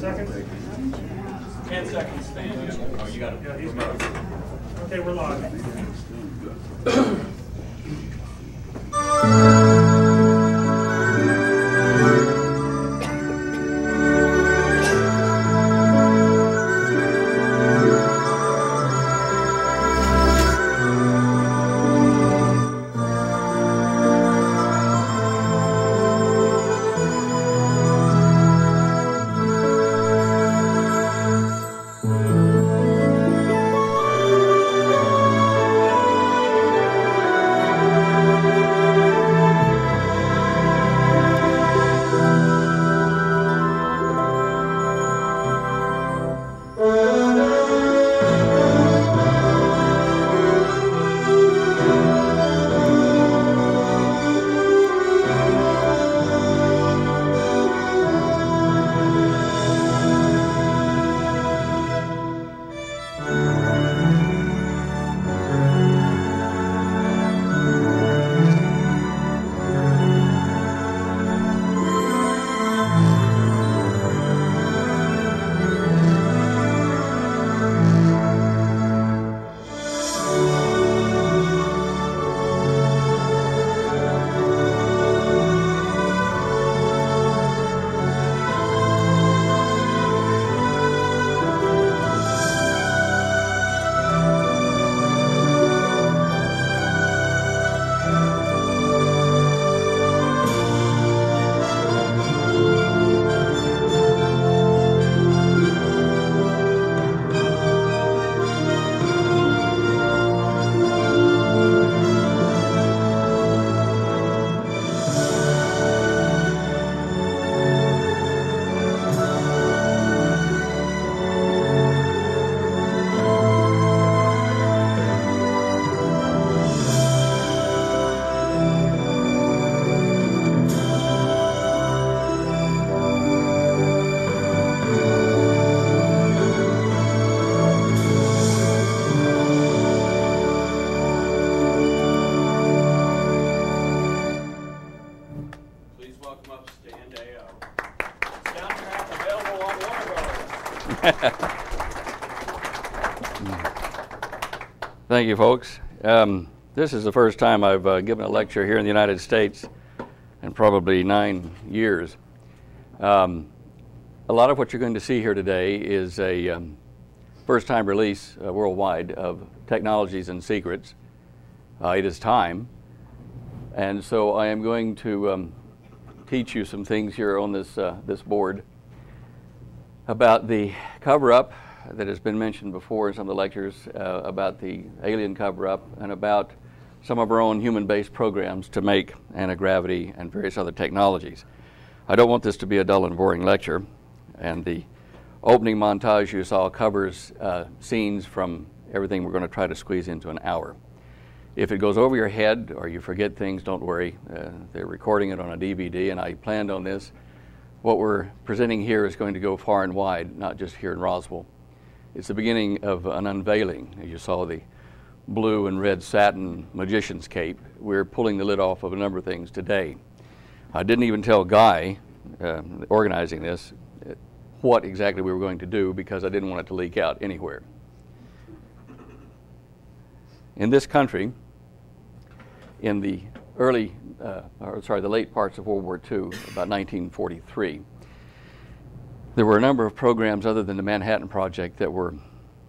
seconds? 10 seconds, Stanyo. Oh, you got it. Yeah, he's got it. Okay, we're live. Thank you, folks. This is the first time I've given a lecture here in the United States in probably 9 years. A lot of what you're going to see here today is a first-time release worldwide of Technologies and Secrets. It is time, and so I am going to teach you some things here on this board about the cover-up that has been mentioned before in some of the lectures, about the alien cover-up and about some of our own human-based programs to make anti-gravity and various other technologies. I don't want this to be a dull and boring lecture, and the opening montage you saw covers scenes from everything we're going to try to squeeze into an hour. If it goes over your head or you forget things, don't worry. They're recording it on a DVD, and I planned on this. What we're presenting here is going to go far and wide, not just here in Roswell. It's the beginning of an unveiling. As you saw the blue and red satin magician's cape, we're pulling the lid off of a number of things today. I didn't even tell Guy, organizing this, what exactly we were going to do because I didn't want it to leak out anywhere. In this country, in the the late parts of World War II, about 1943, there were a number of programs other than the Manhattan Project that were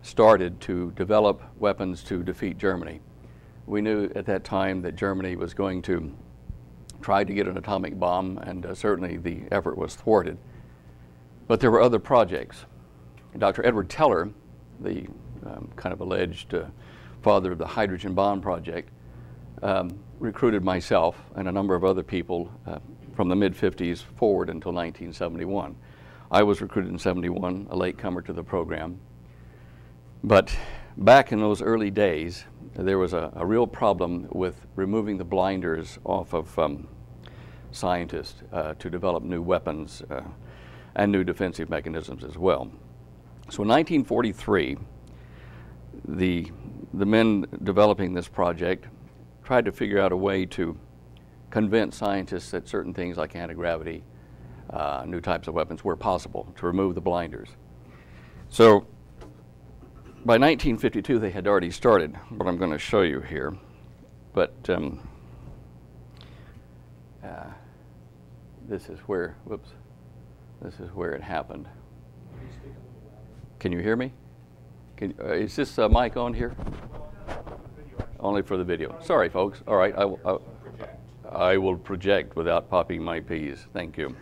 started to develop weapons to defeat Germany. We knew at that time that Germany was going to try to get an atomic bomb, and certainly the effort was thwarted. But there were other projects. Dr. Edward Teller, the kind of alleged father of the hydrogen bomb project, recruited myself and a number of other people from the mid-50s forward until 1971. I was recruited in 71, a latecomer to the program. But back in those early days, there was a real problem with removing the blinders off of scientists to develop new weapons and new defensive mechanisms as well. So in 1943, the men developing this project tried to figure out a way to convince scientists that certain things like anti-gravity new types of weapons where possible to remove the blinders. So by 1952, they had already started what I'm going to show you here. But this is where, whoops, this is where it happened. Can you hear me? Is this mic on here? Only for the video. Sorry, folks. All right, I will project without popping my peas. Thank you.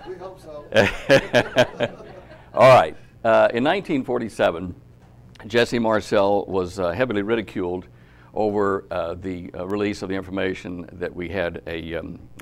We hope so. All right. In 1947, Jesse Marcel was heavily ridiculed over the release of the information that we had a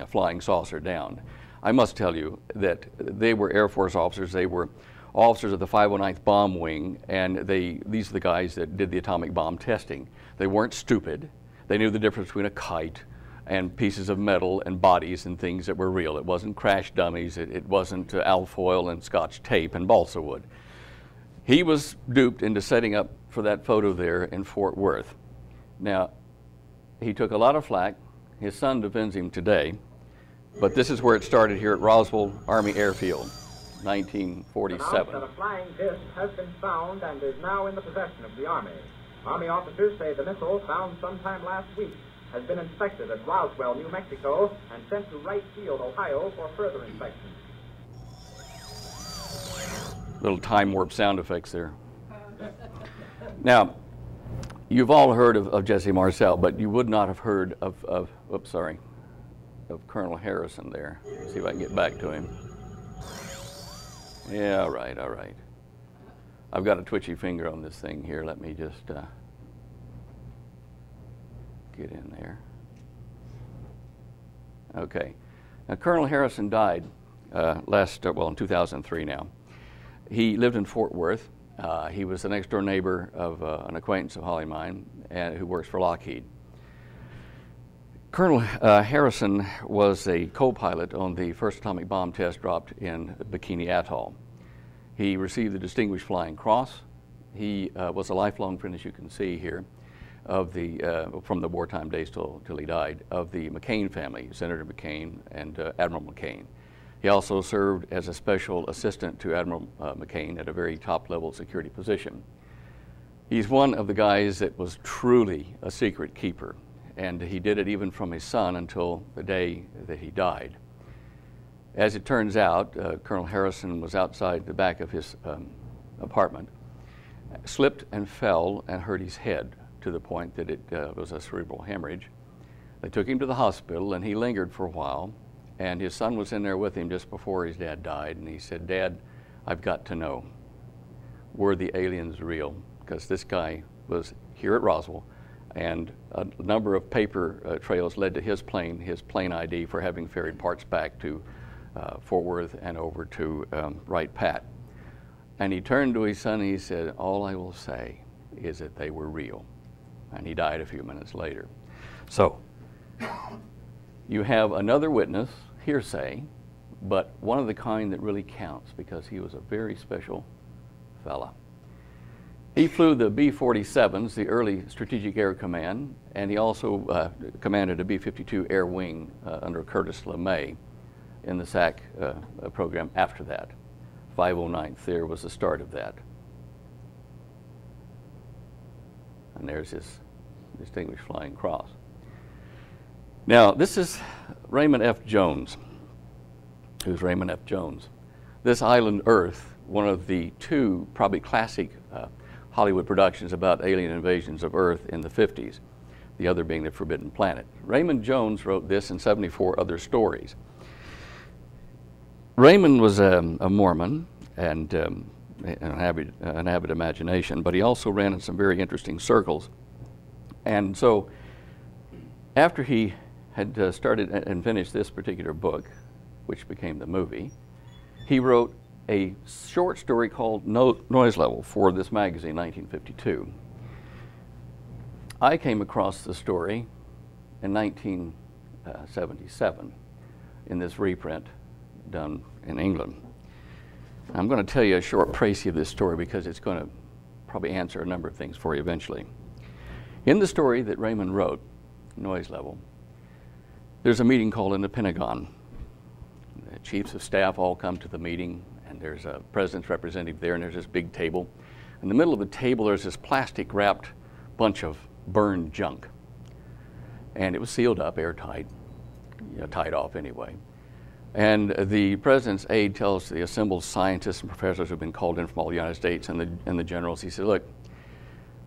flying saucer down. I must tell you that they were Air Force officers. They were officers of the 509th Bomb Wing, and these are the guys that did the atomic bomb testing. They weren't stupid. They knew the difference between a kite and pieces of metal and bodies and things that were real. It wasn't crash dummies. It wasn't alfoil and Scotch tape and balsa wood. He was duped into setting up for that photo there in Fort Worth. Now, he took a lot of flack. His son defends him today, but this is where it started here at Roswell Army Airfield, 1947. That a flying disc has been found and is now in the possession of the Army. Army officers say the missile, found sometime last week, has been inspected at Roswell, New Mexico, and sent to Wright Field, Ohio, for further inspection. Little time warp sound effects there. Now, you've all heard of Jesse Marcel, but you would not have heard of Colonel Harrison there. Let's see if I can get back to him. Yeah, all right. I've got a twitchy finger on this thing here. Let me just get in there. Okay. Now, Colonel Harrison died in 2003 now. He lived in Fort Worth. He was the next door neighbor of an acquaintance of Holly mine who works for Lockheed. Colonel Harrison was a co-pilot on the first atomic bomb test dropped in Bikini Atoll. He received the Distinguished Flying Cross. He was a lifelong friend, as you can see here, of from the wartime days till he died, of the McCain family, Senator McCain and Admiral McCain. He also served as a special assistant to Admiral McCain at a very top-level security position. He's one of the guys that was truly a secret keeper, and he did it even from his son until the day that he died. As it turns out, Colonel Harrison was outside the back of his apartment, slipped and fell and hurt his head to the point that it was a cerebral hemorrhage. They took him to the hospital, and he lingered for a while. And his son was in there with him just before his dad died, and he said, "Dad, I've got to know, were the aliens real?" Because this guy was here at Roswell, and a number of paper trails led to his plane ID for having ferried parts back to Fort Worth and over to Wright Pat. And he turned to his son and he said, "All I will say is that they were real." And he died a few minutes later. So, you have another witness, hearsay, but one of the kind that really counts because he was a very special fella. He flew the B-47s, the early Strategic Air Command, and he also commanded a B-52 Air Wing under Curtis LeMay in the SAC program after that. 509th there was the start of that. And there's his Distinguished Flying Cross. Now, this is Raymond F. Jones. Who's Raymond F. Jones? This Island Earth, one of the two probably classic Hollywood productions about alien invasions of Earth in the 50s, the other being The Forbidden Planet. Raymond Jones wrote this and 74 other stories. Raymond was a Mormon and an avid imagination, but he also ran in some very interesting circles. And so after he had started and finished this particular book, which became the movie, he wrote a short story called Noise Level for this magazine, 1952. I came across the story in 1977 in this reprint done in England. I'm going to tell you a short précis of this story because it's going to probably answer a number of things for you eventually. In the story that Raymond wrote, Noise Level, there's a meeting called in the Pentagon. chiefs of staff all come to the meeting, and there's a president's representative there, and there's this big table. In the middle of the table, there's this plastic-wrapped bunch of burned junk. And it was sealed up, airtight, tied off anyway. And the president's aide tells the assembled scientists and professors who've been called in from all the United States and the generals, he said, look,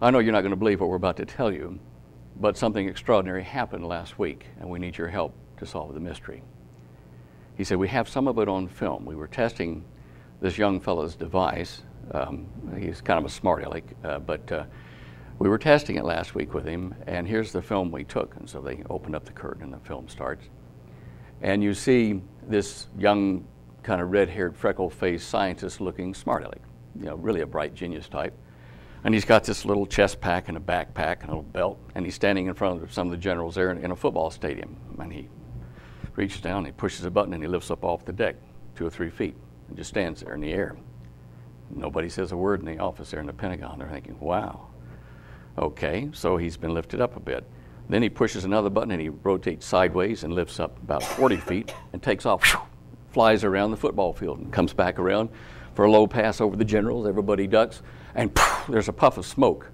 I know you're not going to believe what we're about to tell you, but something extraordinary happened last week, and we need your help to solve the mystery. He said, we have some of it on film. We were testing this young fellow's device. He's kind of a smart aleck, but we were testing it last week with him, and here's the film we took. And so they opened up the curtain, and the film starts. And you see this young, kind of red-haired, freckle-faced scientist-looking smart aleck, really a bright genius type. And he's got this little chest pack and a backpack and a little belt, and he's standing in front of some of the generals there in a football stadium. And he reaches down, he pushes a button, and he lifts up off the deck 2 or 3 feet and just stands there in the air. Nobody says a word in the office there in the Pentagon. They're thinking, wow. Okay, so he's been lifted up a bit. Then he pushes another button and he rotates sideways and lifts up about 40 feet and takes off, flies around the football field and comes back around for a low pass over the generals. Everybody ducks, and there's a puff of smoke.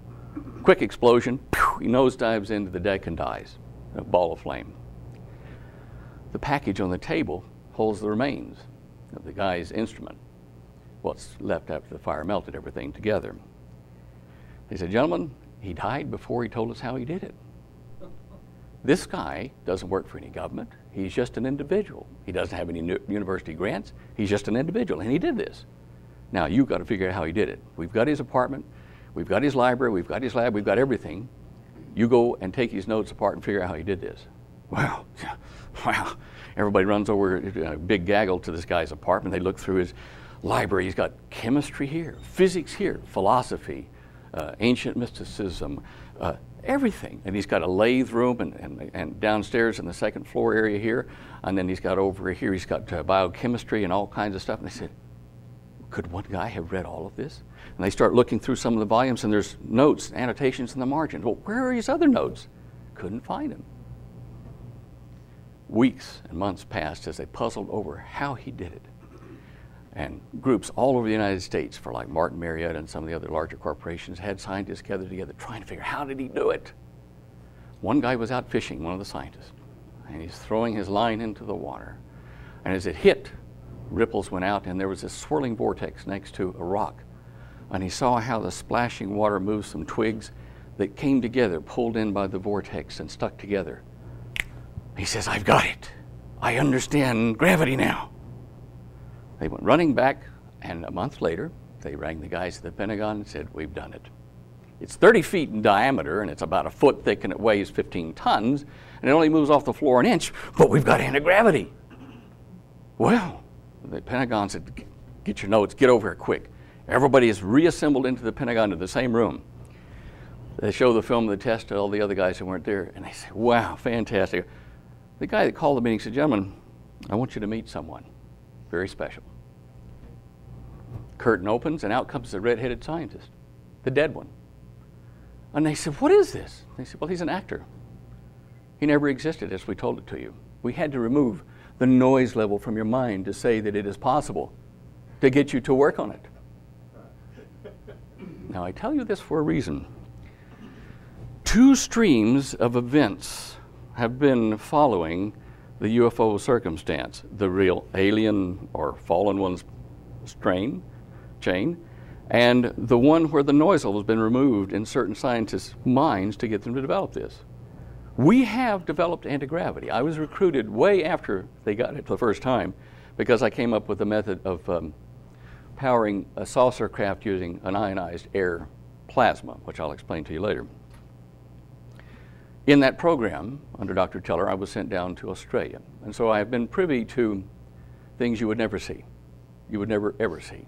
Quick explosion, he nosedives into the deck and dies, a ball of flame. The package on the table holds the remains of the guy's instrument, what's left after the fire melted everything together. They said, gentlemen, he died before he told us how he did it. This guy doesn't work for any government. He's just an individual. He doesn't have any university grants. He's just an individual, and he did this. Now, you've got to figure out how he did it. We've got his apartment. We've got his library. We've got his lab. We've got everything. You go and take his notes apart and figure out how he did this. Wow. Wow. Everybody runs over a big gaggle to this guy's apartment. They look through his library. He's got chemistry here, physics here, philosophy, ancient mysticism, everything. And he's got a lathe room and downstairs in the second floor area here. And then he's got over here, he's got biochemistry and all kinds of stuff. And they said, could one guy have read all of this? And they start looking through some of the volumes, and there's notes, annotations in the margins. Well, where are his other notes? Couldn't find them. Weeks and months passed as they puzzled over how he did it. And groups all over the United States, for like Martin Marietta and some of the other larger corporations, had scientists gathered together trying to figure out how did he do it. One guy was out fishing, one of the scientists, and he's throwing his line into the water. And as it hit, ripples went out, and there was this swirling vortex next to a rock. And he saw how the splashing water moved some twigs that came together, pulled in by the vortex and stuck together. He says, I've got it. I understand gravity now. They went running back, and a month later, they rang the guys at the Pentagon and said, we've done it. It's 30 feet in diameter, and it's about a foot thick, and it weighs 15 tons, and it only moves off the floor an inch, but we've got anti-gravity. Well, the Pentagon said, get your notes, get over here quick. Everybody is reassembled into the Pentagon in the same room. They show the film of the test to all the other guys who weren't there, and they say, wow, fantastic. The guy that called the meeting said, gentlemen, I want you to meet someone very special. Curtain opens, and out comes the red-headed scientist, the dead one. And they said, what is this? They said, well, he's an actor. He never existed as we told it to you. We had to remove the noise level from your mind to say that it is possible to get you to work on it. Now, I tell you this for a reason. 2 streams of events have been following the UFO circumstance, the real alien or fallen one's chain, and the one where the noise level has been removed in certain scientists' minds to get them to develop this. We have developed anti-gravity. I was recruited way after they got it for the first time because I came up with a method of powering a saucer craft using an ionized air plasma, which I'll explain to you later. In that program, under Dr. Teller, I was sent down to Australia. And so I have been privy to things you would never see. You would never, ever see.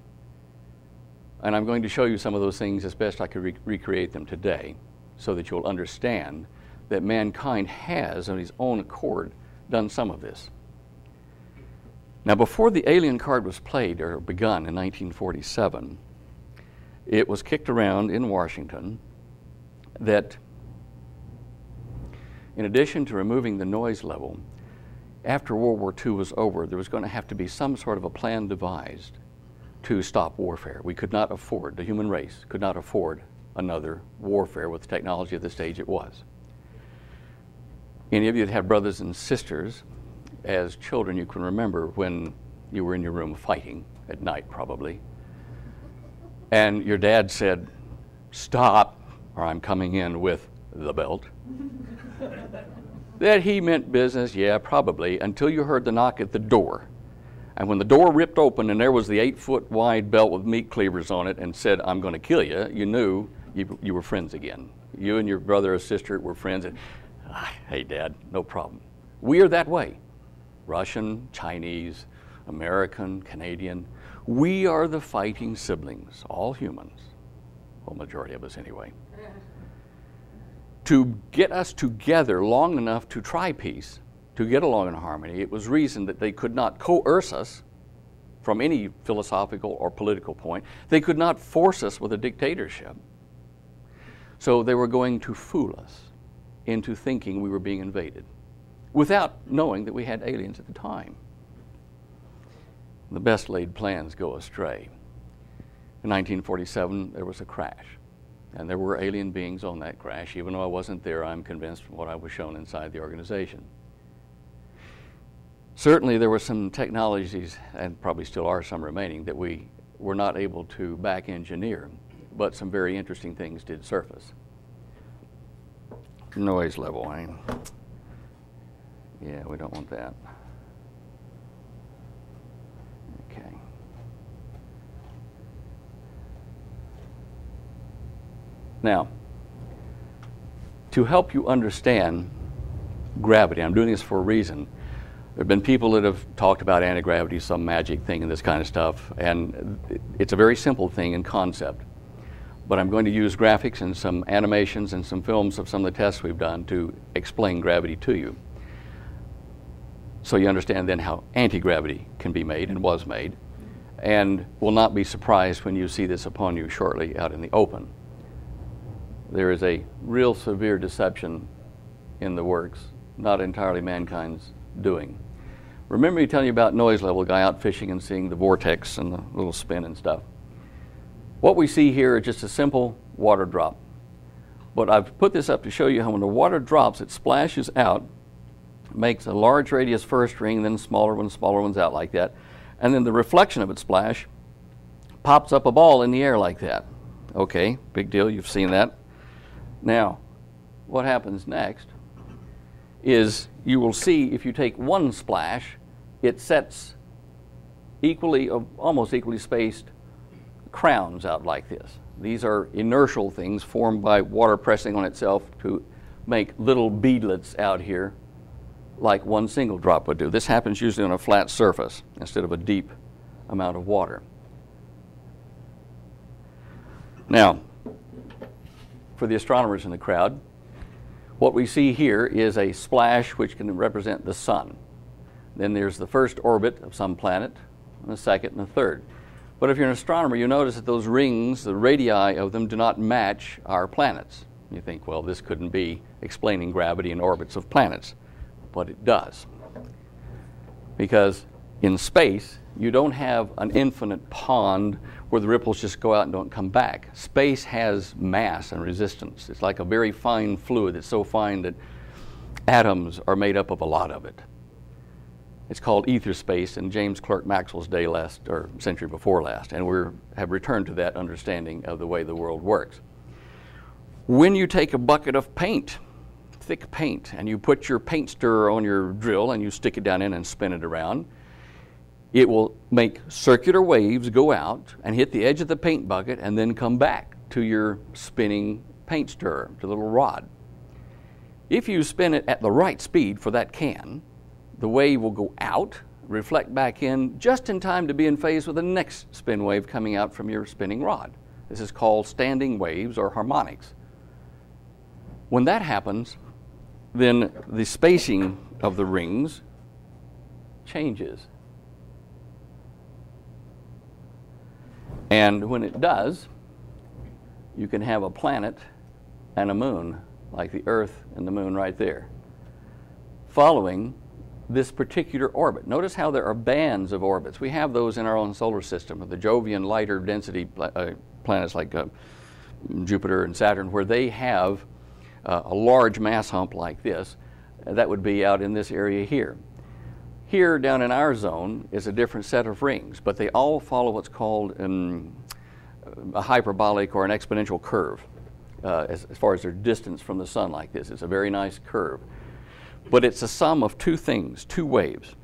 And I'm going to show you some of those things as best I could recreate them today so that you'll understand that mankind has, on his own accord, done some of this. Now, before the alien card was played or begun in 1947, it was kicked around in Washington that in addition to removing the noise level, after World War II was over, there was going to have to be some sort of a plan devised to stop warfare. We could not afford, the human race could not afford another warfare with the technology at the stage it was. Any of you that have brothers and sisters, as children, you can remember when you were in your room fighting at night, probably, and your dad said, "Stop, or I'm coming in with the belt." That he meant business, yeah, probably, until you heard the knock at the door. And when the door ripped open and there was the 8-foot wide belt with meat cleavers on it and said, "I'm going to kill you," you knew you were friends again. You and your brother or sister were friends. And, "Hey, Dad, no problem." We are that way. Russian, Chinese, American, Canadian. We are the fighting siblings, all humans. Well, majority of us anyway. To get us together long enough to try peace, to get along in harmony, it was reasoned that they could not coerce us from any philosophical or political point. They could not force us with a dictatorship. So they were going to fool us into thinking we were being invaded without knowing that we had aliens at the time. The best laid plans go astray. In 1947, there was a crash. And there were alien beings on that crash. Even though I wasn't there, I'm convinced from what I was shown inside the organization. Certainly there were some technologies, and probably still are some remaining, that we were not able to back engineer, but some very interesting things did surface. Noise level, yeah, we don't want that. Okay. Now, to help you understand gravity, I'm doing this for a reason. There have been people that have talked about anti-gravity, some magic thing and this kind of stuff, and it's a very simple thing in concept. But I'm going to use graphics and some animations and some films of some of the tests we've done to explain gravity to you. So you understand then how anti-gravity can be made and was made, and will not be surprised when you see this upon you shortly out in the open. There is a real severe deception in the works, not entirely mankind's doing. Remember me telling you about noise level, guy out fishing and seeing the vortex and the little spin and stuff. What we see here is just a simple water drop. But I've put this up to show you how when the water drops, it splashes out, makes a large radius first ring, then smaller ones out like that. And then the reflection of its splash pops up a ball in the air like that. Okay, big deal, you've seen that. Now, what happens next is you will see if you take one splash, it sets equally, almost equally spaced crowns out like this. These are inertial things formed by water pressing on itself to make little beadlets out here like one single drop would do. This happens usually on a flat surface instead of a deep amount of water. Now, for the astronomers in the crowd, what we see here is a splash which can represent the sun. Then there's the first orbit of some planet, and the second and the third. But if you're an astronomer, you notice that those rings, the radii of them, do not match our planets. You think, well, this couldn't be explaining gravity and orbits of planets. But it does. Because in space, you don't have an infinite pond where the ripples just go out and don't come back. Space has mass and resistance. It's like a very fine fluid that's so fine that atoms are made up of a lot of it. It's called ether space in James Clerk Maxwell's day last, or century before last, and we have returned to that understanding of the way the world works. When you take a bucket of paint, thick paint, and you put your paint stirrer on your drill and you stick it down in and spin it around, it will make circular waves go out and hit the edge of the paint bucket and then come back to your spinning paint stirrer, the little rod. If you spin it at the right speed for that can, the wave will go out, reflect back in, just in time to be in phase with the next spin wave coming out from your spinning rod. This is called standing waves or harmonics. When that happens, then the spacing of the rings changes. And when it does, you can have a planet and a moon, like the Earth and the moon right there, following this particular orbit. Notice how there are bands of orbits. We have those in our own solar system, the Jovian lighter density planets like Jupiter and Saturn, where they have a large mass hump like this. That would be out in this area here. Here down in our zone is a different set of rings, but they all follow what's called a hyperbolic or an exponential curve as far as their distance from the sun like this. It's a very nice curve. But it's a sum of two things, two waves.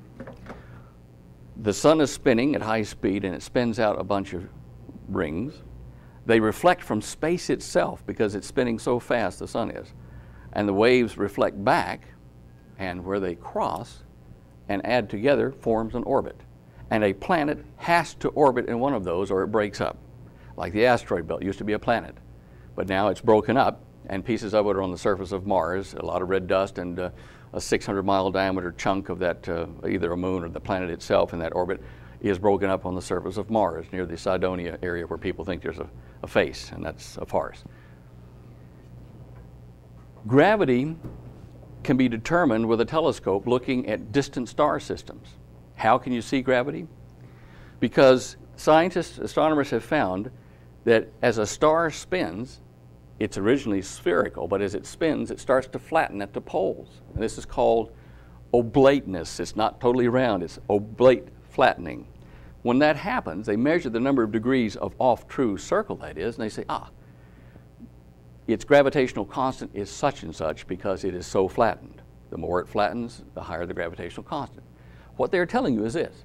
The sun is spinning at high speed and it spins out a bunch of rings. They reflect from space itself because it's spinning so fast, the sun is. And the waves reflect back, and where they cross and add together forms an orbit. And a planet has to orbit in one of those or it breaks up. Like the asteroid belt used to be a planet, but now it's broken up and pieces of it are on the surface of Mars, a lot of red dust and a 600-mile diameter chunk of that, either a moon or the planet itself in that orbit, is broken up on the surface of Mars near the Cydonia area where people think there's a face, and that's a farce. Gravity can be determined with a telescope looking at distant star systems. How can you see gravity? Because scientists, astronomers have found that as a star spins, it's originally spherical, but as it spins, it starts to flatten at the poles. And this is called oblateness. It's not totally round, it's oblate flattening. When that happens, they measure the number of degrees of off-true circle that is, and they say, its gravitational constant is such and such because it is so flattened. The more it flattens, the higher the gravitational constant. What they're telling you is this: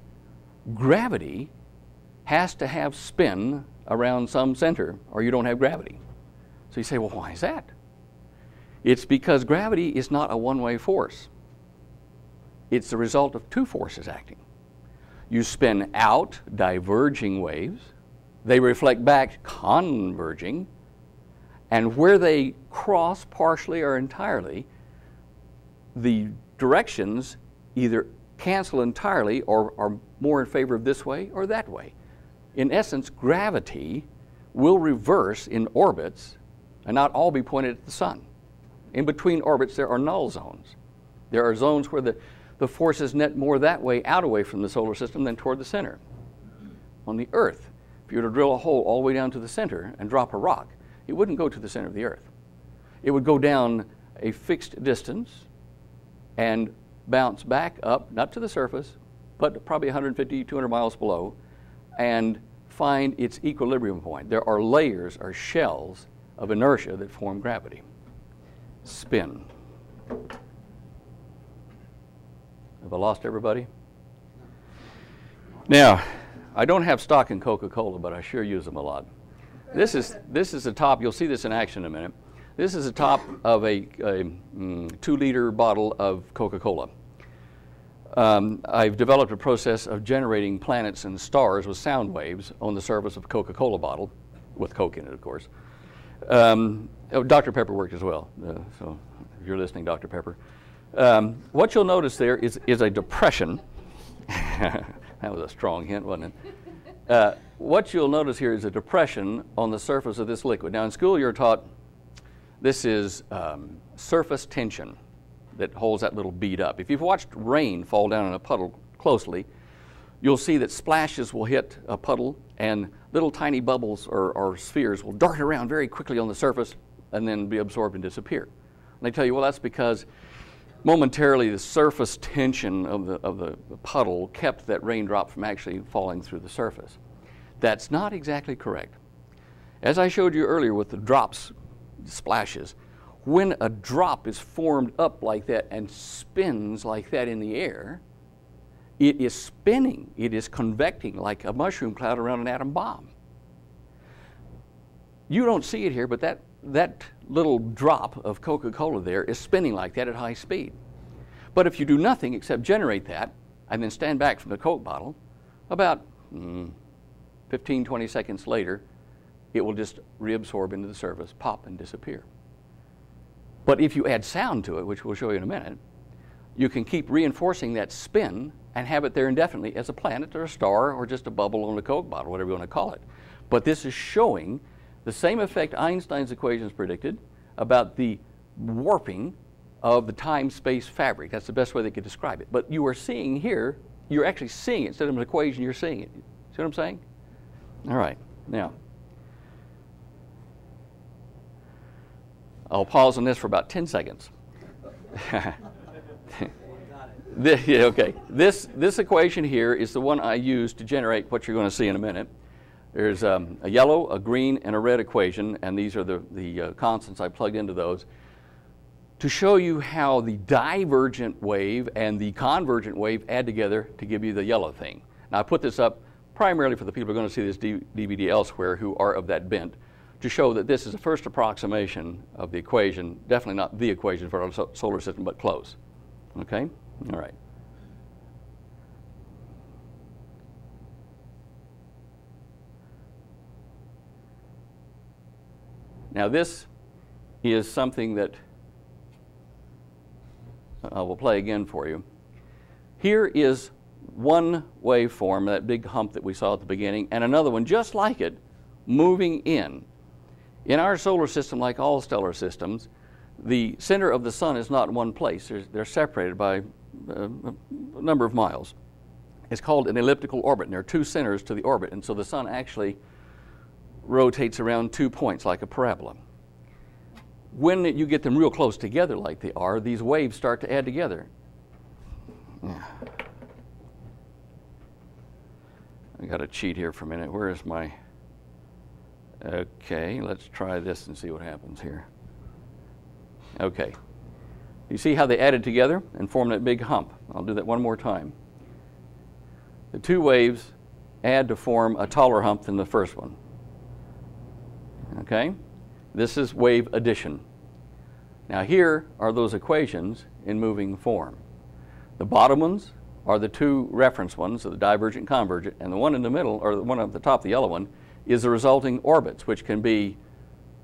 gravity has to have spin around some center or you don't have gravity. So you say, well, why is that? It's because gravity is not a one-way force. It's the result of two forces acting. You spin out diverging waves, they reflect back converging, and where they cross partially or entirely, the directions either cancel entirely or are more in favor of this way or that way. In essence, gravity will reverse in orbits and not all be pointed at the sun. In between orbits, there are null zones. There are zones where the forces net more that way, out away from the solar system than toward the center. On the Earth, if you were to drill a hole all the way down to the center and drop a rock, it wouldn't go to the center of the Earth. It would go down a fixed distance and bounce back up, not to the surface, but probably 150, 200 miles below, and find its equilibrium point. There are layers or shells of inertia that form gravity. Spin. Have I lost everybody? Now, I don't have stock in Coca-Cola, but I sure use them a lot. This is the top. You'll see this in action in a minute. This is the top of a 2-liter bottle of Coca-Cola. I've developed a process of generating planets and stars with sound waves on the surface of a Coca-Cola bottle, with Coke in it, of course. Dr. Pepper worked as well, so if you're listening, Dr. Pepper. What you'll notice there is a depression. That was a strong hint, wasn't it? What you'll notice here is a depression on the surface of this liquid. Now in school you're taught this is surface tension that holds that little bead up. If you've watched rain fall down in a puddle closely, you'll see that splashes will hit a puddle and little tiny bubbles or spheres will dart around very quickly on the surface and then be absorbed and disappear. And they tell you, well, that's because momentarily the surface tension of the puddle kept that raindrop from actually falling through the surface. That's not exactly correct. As I showed you earlier with the drops, splashes, when a drop is formed up like that and spins like that in the air, it is spinning, it is convecting like a mushroom cloud around an atom bomb. You don't see it here, but that little drop of Coca-Cola there is spinning like that at high speed. But if you do nothing except generate that and then stand back from the Coke bottle, about 15, 20 seconds later, it will just reabsorb into the surface, pop, and disappear. But if you add sound to it, which we'll show you in a minute, you can keep reinforcing that spin and have it there indefinitely as a planet or a star or just a bubble on a Coke bottle, whatever you want to call it. But this is showing the same effect Einstein's equations predicted about the warping of the time-space fabric. That's the best way they could describe it. But you are seeing here, you're actually seeing it. Instead of an equation, you're seeing it. See what I'm saying? All right. Now, I'll pause on this for about 10 seconds. Okay. This equation here is the one I use to generate what you're going to see in a minute. There's a yellow, a green, and a red equation, and these are the constants I plugged into those to show you how the divergent wave and the convergent wave add together to give you the yellow thing. Now, I put this up primarily for the people who are going to see this DVD elsewhere who are of that bent, to show that this is the first approximation of the equation, definitely not the equation for our solar system, but close. Okay? All right. Now this is something that I will play again for you. Here is one waveform, that big hump that we saw at the beginning, and another one just like it, moving in. In our solar system, like all stellar systems, the center of the sun is not in one place. They're separated by a number of miles. It's called an elliptical orbit, and there are two centers to the orbit, and so the sun actually rotates around 2 points like a parabola. When you get them real close together like they are, these waves start to add together. I got to cheat here for a minute. Where is my... Okay, let's try this and see what happens here. Okay. You see how they added together and formed that big hump? I'll do that one more time. The two waves add to form a taller hump than the first one. Okay? This is wave addition. Now here are those equations in moving form. The bottom ones are the two reference ones, so the divergent, convergent, and the one in the middle, or the one at the top, the yellow one, is the resulting orbits, which can be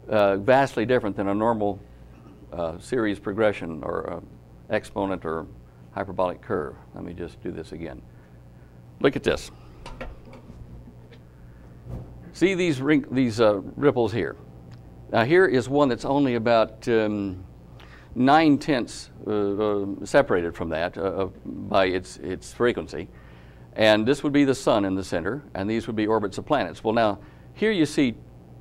vastly different than a normal series progression or exponent or hyperbolic curve. Let me just do this again. Look at this. See these ripples here. Now here is one that's only about 9/10 separated from that by its frequency. And this would be the sun in the center, and these would be orbits of planets. Well, now, here you see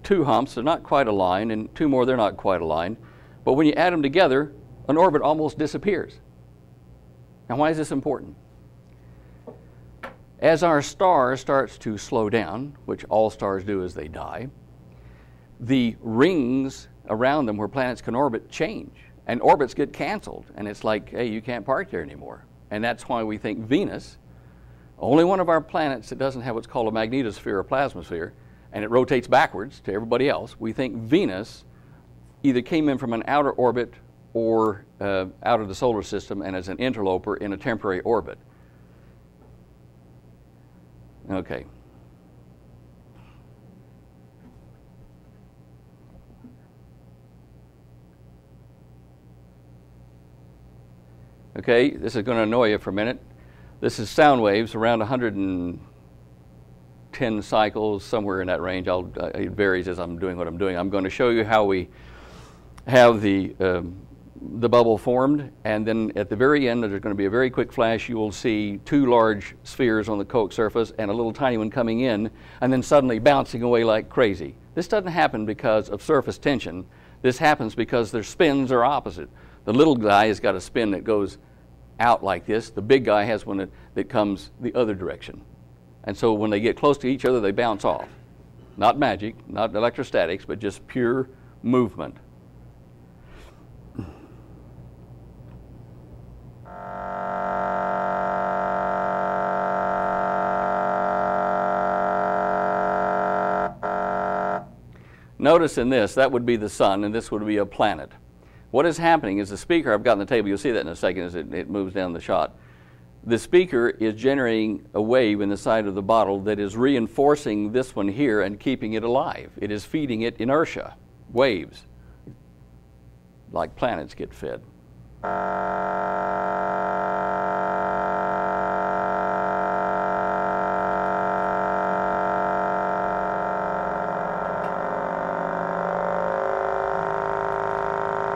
two humps. They're not quite aligned, and two more, they're not quite aligned. But when you add them together, an orbit almost disappears. Now, why is this important? As our star starts to slow down, which all stars do as they die, the rings around them where planets can orbit change, and orbits get canceled. And it's like, hey, you can't park there anymore. And that's why we think Venus, only one of our planets that doesn't have what's called a magnetosphere or plasmasphere, and it rotates backwards to everybody else, we think Venus either came in from an outer orbit or out of the solar system and as an interloper in a temporary orbit. Okay. Okay, this is going to annoy you for a minute. This is sound waves around 110 cycles, somewhere in that range. It varies as I'm doing what I'm doing. I'm going to show you how we have the bubble formed, and then at the very end, there's going to be a very quick flash. You will see two large spheres on the Coke surface and a little tiny one coming in, and then suddenly bouncing away like crazy. This doesn't happen because of surface tension. This happens because their spins are opposite. The little guy has got a spin that goes out like this. The big guy has one that comes the other direction. And so when they get close to each other, they bounce off. Not magic, not electrostatics, but just pure movement. Notice in this, that would be the sun, and this would be a planet. What is happening is the speaker, I've got on the table, you'll see that in a second as it moves down the shot. The speaker is generating a wave in the side of the bottle that is reinforcing this one here and keeping it alive. It is feeding it inertia, waves, like planets get fed.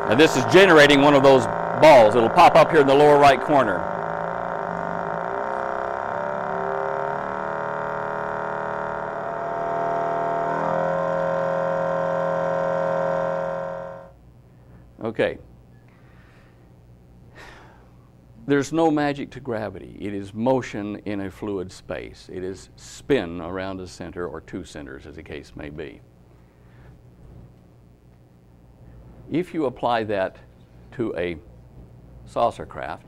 Now this is generating one of those balls. It'll pop up here in the lower right corner. Okay. There's no magic to gravity. It is motion in a fluid space. It is spin around a center or two centers, as the case may be. If you apply that to a saucer craft,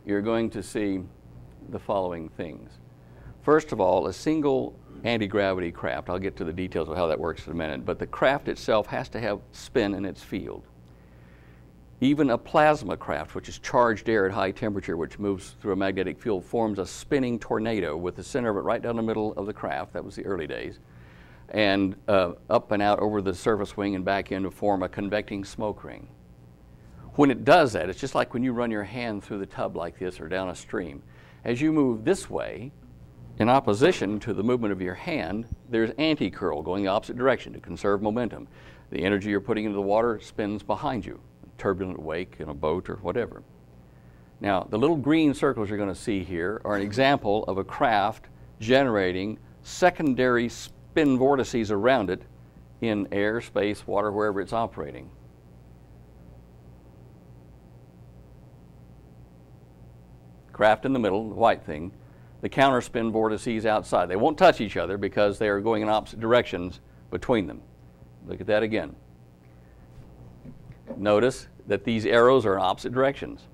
you're going to see the following things. First of all, a single anti-gravity craft, I'll get to the details of how that works in a minute, but the craft itself has to have spin in its field. Even a plasma craft, which is charged air at high temperature, which moves through a magnetic field, forms a spinning tornado with the center of it right down the middle of the craft. That was the early days. And up and out over the surface wing and back in to form a convecting smoke ring. When it does that, it's just like when you run your hand through the tub like this or down a stream. As you move this way, in opposition to the movement of your hand, there's anti-curl going the opposite direction to conserve momentum. The energy you're putting into the water spins behind you, a turbulent wake in a boat or whatever. Now, the little green circles you're going to see here are an example of a craft generating secondary spin vortices around it in air, space, water, wherever it's operating. Craft in the middle, the white thing. The counterspin vortices outside. They won't touch each other because they are going in opposite directions between them. Look at that again. Notice that these arrows are in opposite directions.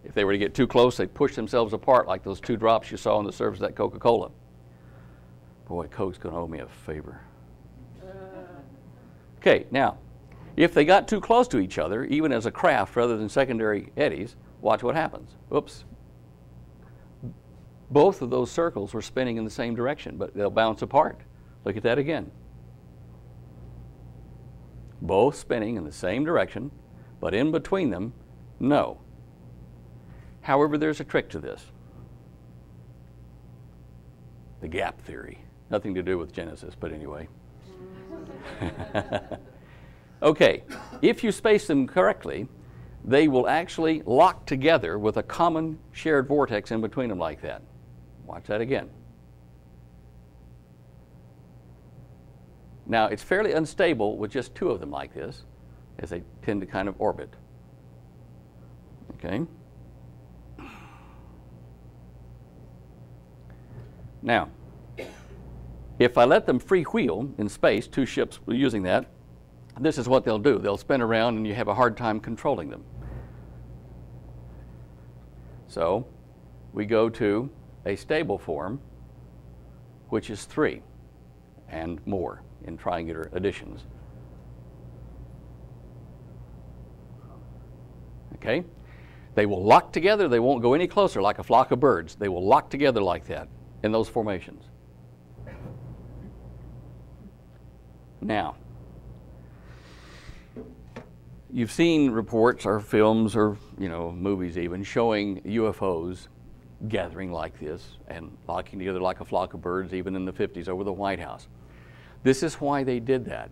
If they were to get too close, they'd push themselves apart like those two drops you saw on the surface of that Coca-Cola. Boy, Coke's going to owe me a favor. Okay, now, if they got too close to each other, even as a craft rather than secondary eddies, watch what happens. Oops. Both of those circles were spinning in the same direction, but they'll bounce apart. Look at that again. Both spinning in the same direction, but in between them, no. However, there's a trick to this. The gap theory. Nothing to do with Genesis, but anyway. Okay, if you space them correctly, they will actually lock together with a common shared vortex in between them like that. Watch that again. Now, it's fairly unstable with just two of them like this, as they tend to kind of orbit. Okay? Now, if I let them freewheel in space, two ships using that, this is what they'll do. They'll spin around and you have a hard time controlling them. So, we go to a stable form, which is 3 and more in triangular additions. Okay? They will lock together. They won't go any closer like a flock of birds. They will lock together like that in those formations. Now, you've seen reports or films or, movies even showing UFOs gathering like this and locking together like a flock of birds even in the 50s over the White House. This is why they did that,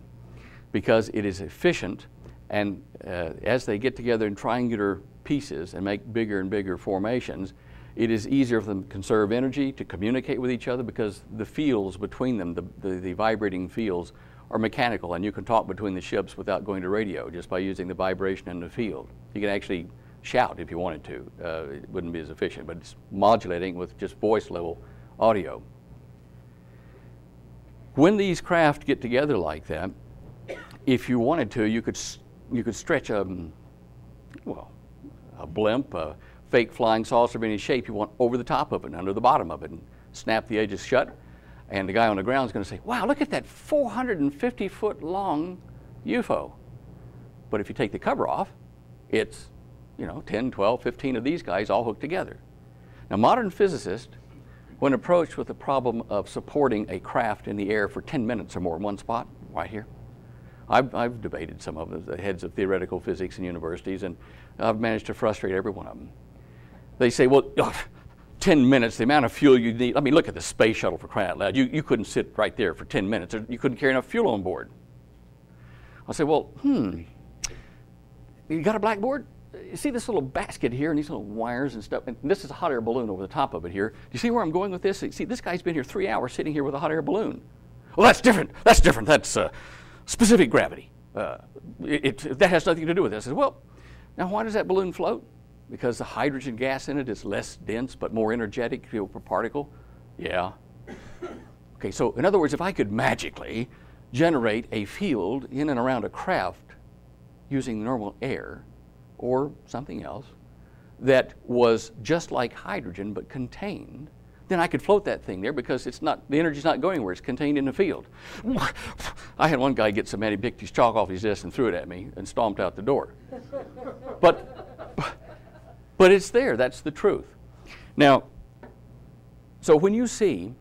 because it is efficient, and as they get together in triangular pieces and make bigger and bigger formations, it is easier for them to conserve energy, to communicate with each other, because the fields between them, the vibrating fields, are mechanical, and you can talk between the ships without going to radio just by using the vibration in the field. You can actually shout if you wanted to. It wouldn't be as efficient, but it's modulating with just voice level audio. When these craft get together like that, if you wanted to, you could stretch a blimp, a fake flying saucer of any shape you want over the top of it and under the bottom of it, and snap the edges shut. And the guy on the ground is going to say, wow, look at that 450-foot long UFO. But if you take the cover off, it's 10, 12, 15 of these guys all hooked together. Now, modern physicists, when approached with the problem of supporting a craft in the air for 10 minutes or more in one spot, right here, I've debated some of the heads of theoretical physics in universities, and I've managed to frustrate every one of them. They say, well, 10 minutes, the amount of fuel you need. I mean, look at the space shuttle, for crying out loud. You couldn't sit right there for 10 minutes. You couldn't carry enough fuel on board. I say, well, you got a blackboard? You see this little basket here and these little wires and stuff, and this is a hot air balloon over the top of it here. Do you see where I'm going with this? See, this guy's been here 3 hours sitting here with a hot air balloon. Well, that's different. That's different. That's specific gravity. That has nothing to do with this. I said, well, now why does that balloon float? Because the hydrogen gas in it is less dense but more energetic per particle? Yeah. Okay, so in other words, if I could magically generate a field in and around a craft using normal air or something else that was just like hydrogen but contained, then I could float that thing there because it's not, the energy's not going anywhere, it's contained in the field. I had one guy get some he picked his chalk off his desk and threw it at me and stomped out the door. But it's there, that's the truth. Now, so when you see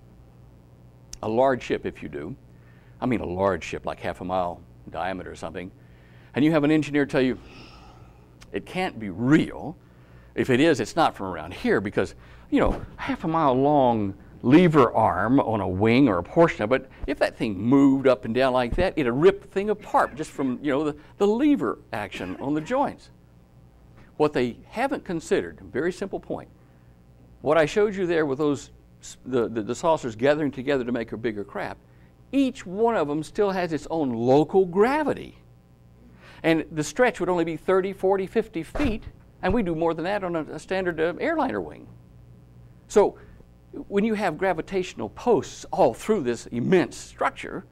a large ship, if you do, I mean a large ship like half a mile in diameter or something, and you have an engineer tell you, it can't be real. If it is, it's not from around here because, you know, half a mile long lever arm on a wing or a portion of it, if that thing moved up and down like that, it'd rip the thing apart just from, you know, the lever action on the joints. What they haven't considered, very simple point, what I showed you there with those, the saucers gathering together to make a bigger craft, each one of them still has its own local gravity. And the stretch would only be 30, 40, 50 feet, and we do more than that on a standard airliner wing. So when you have gravitational posts all through this immense structure,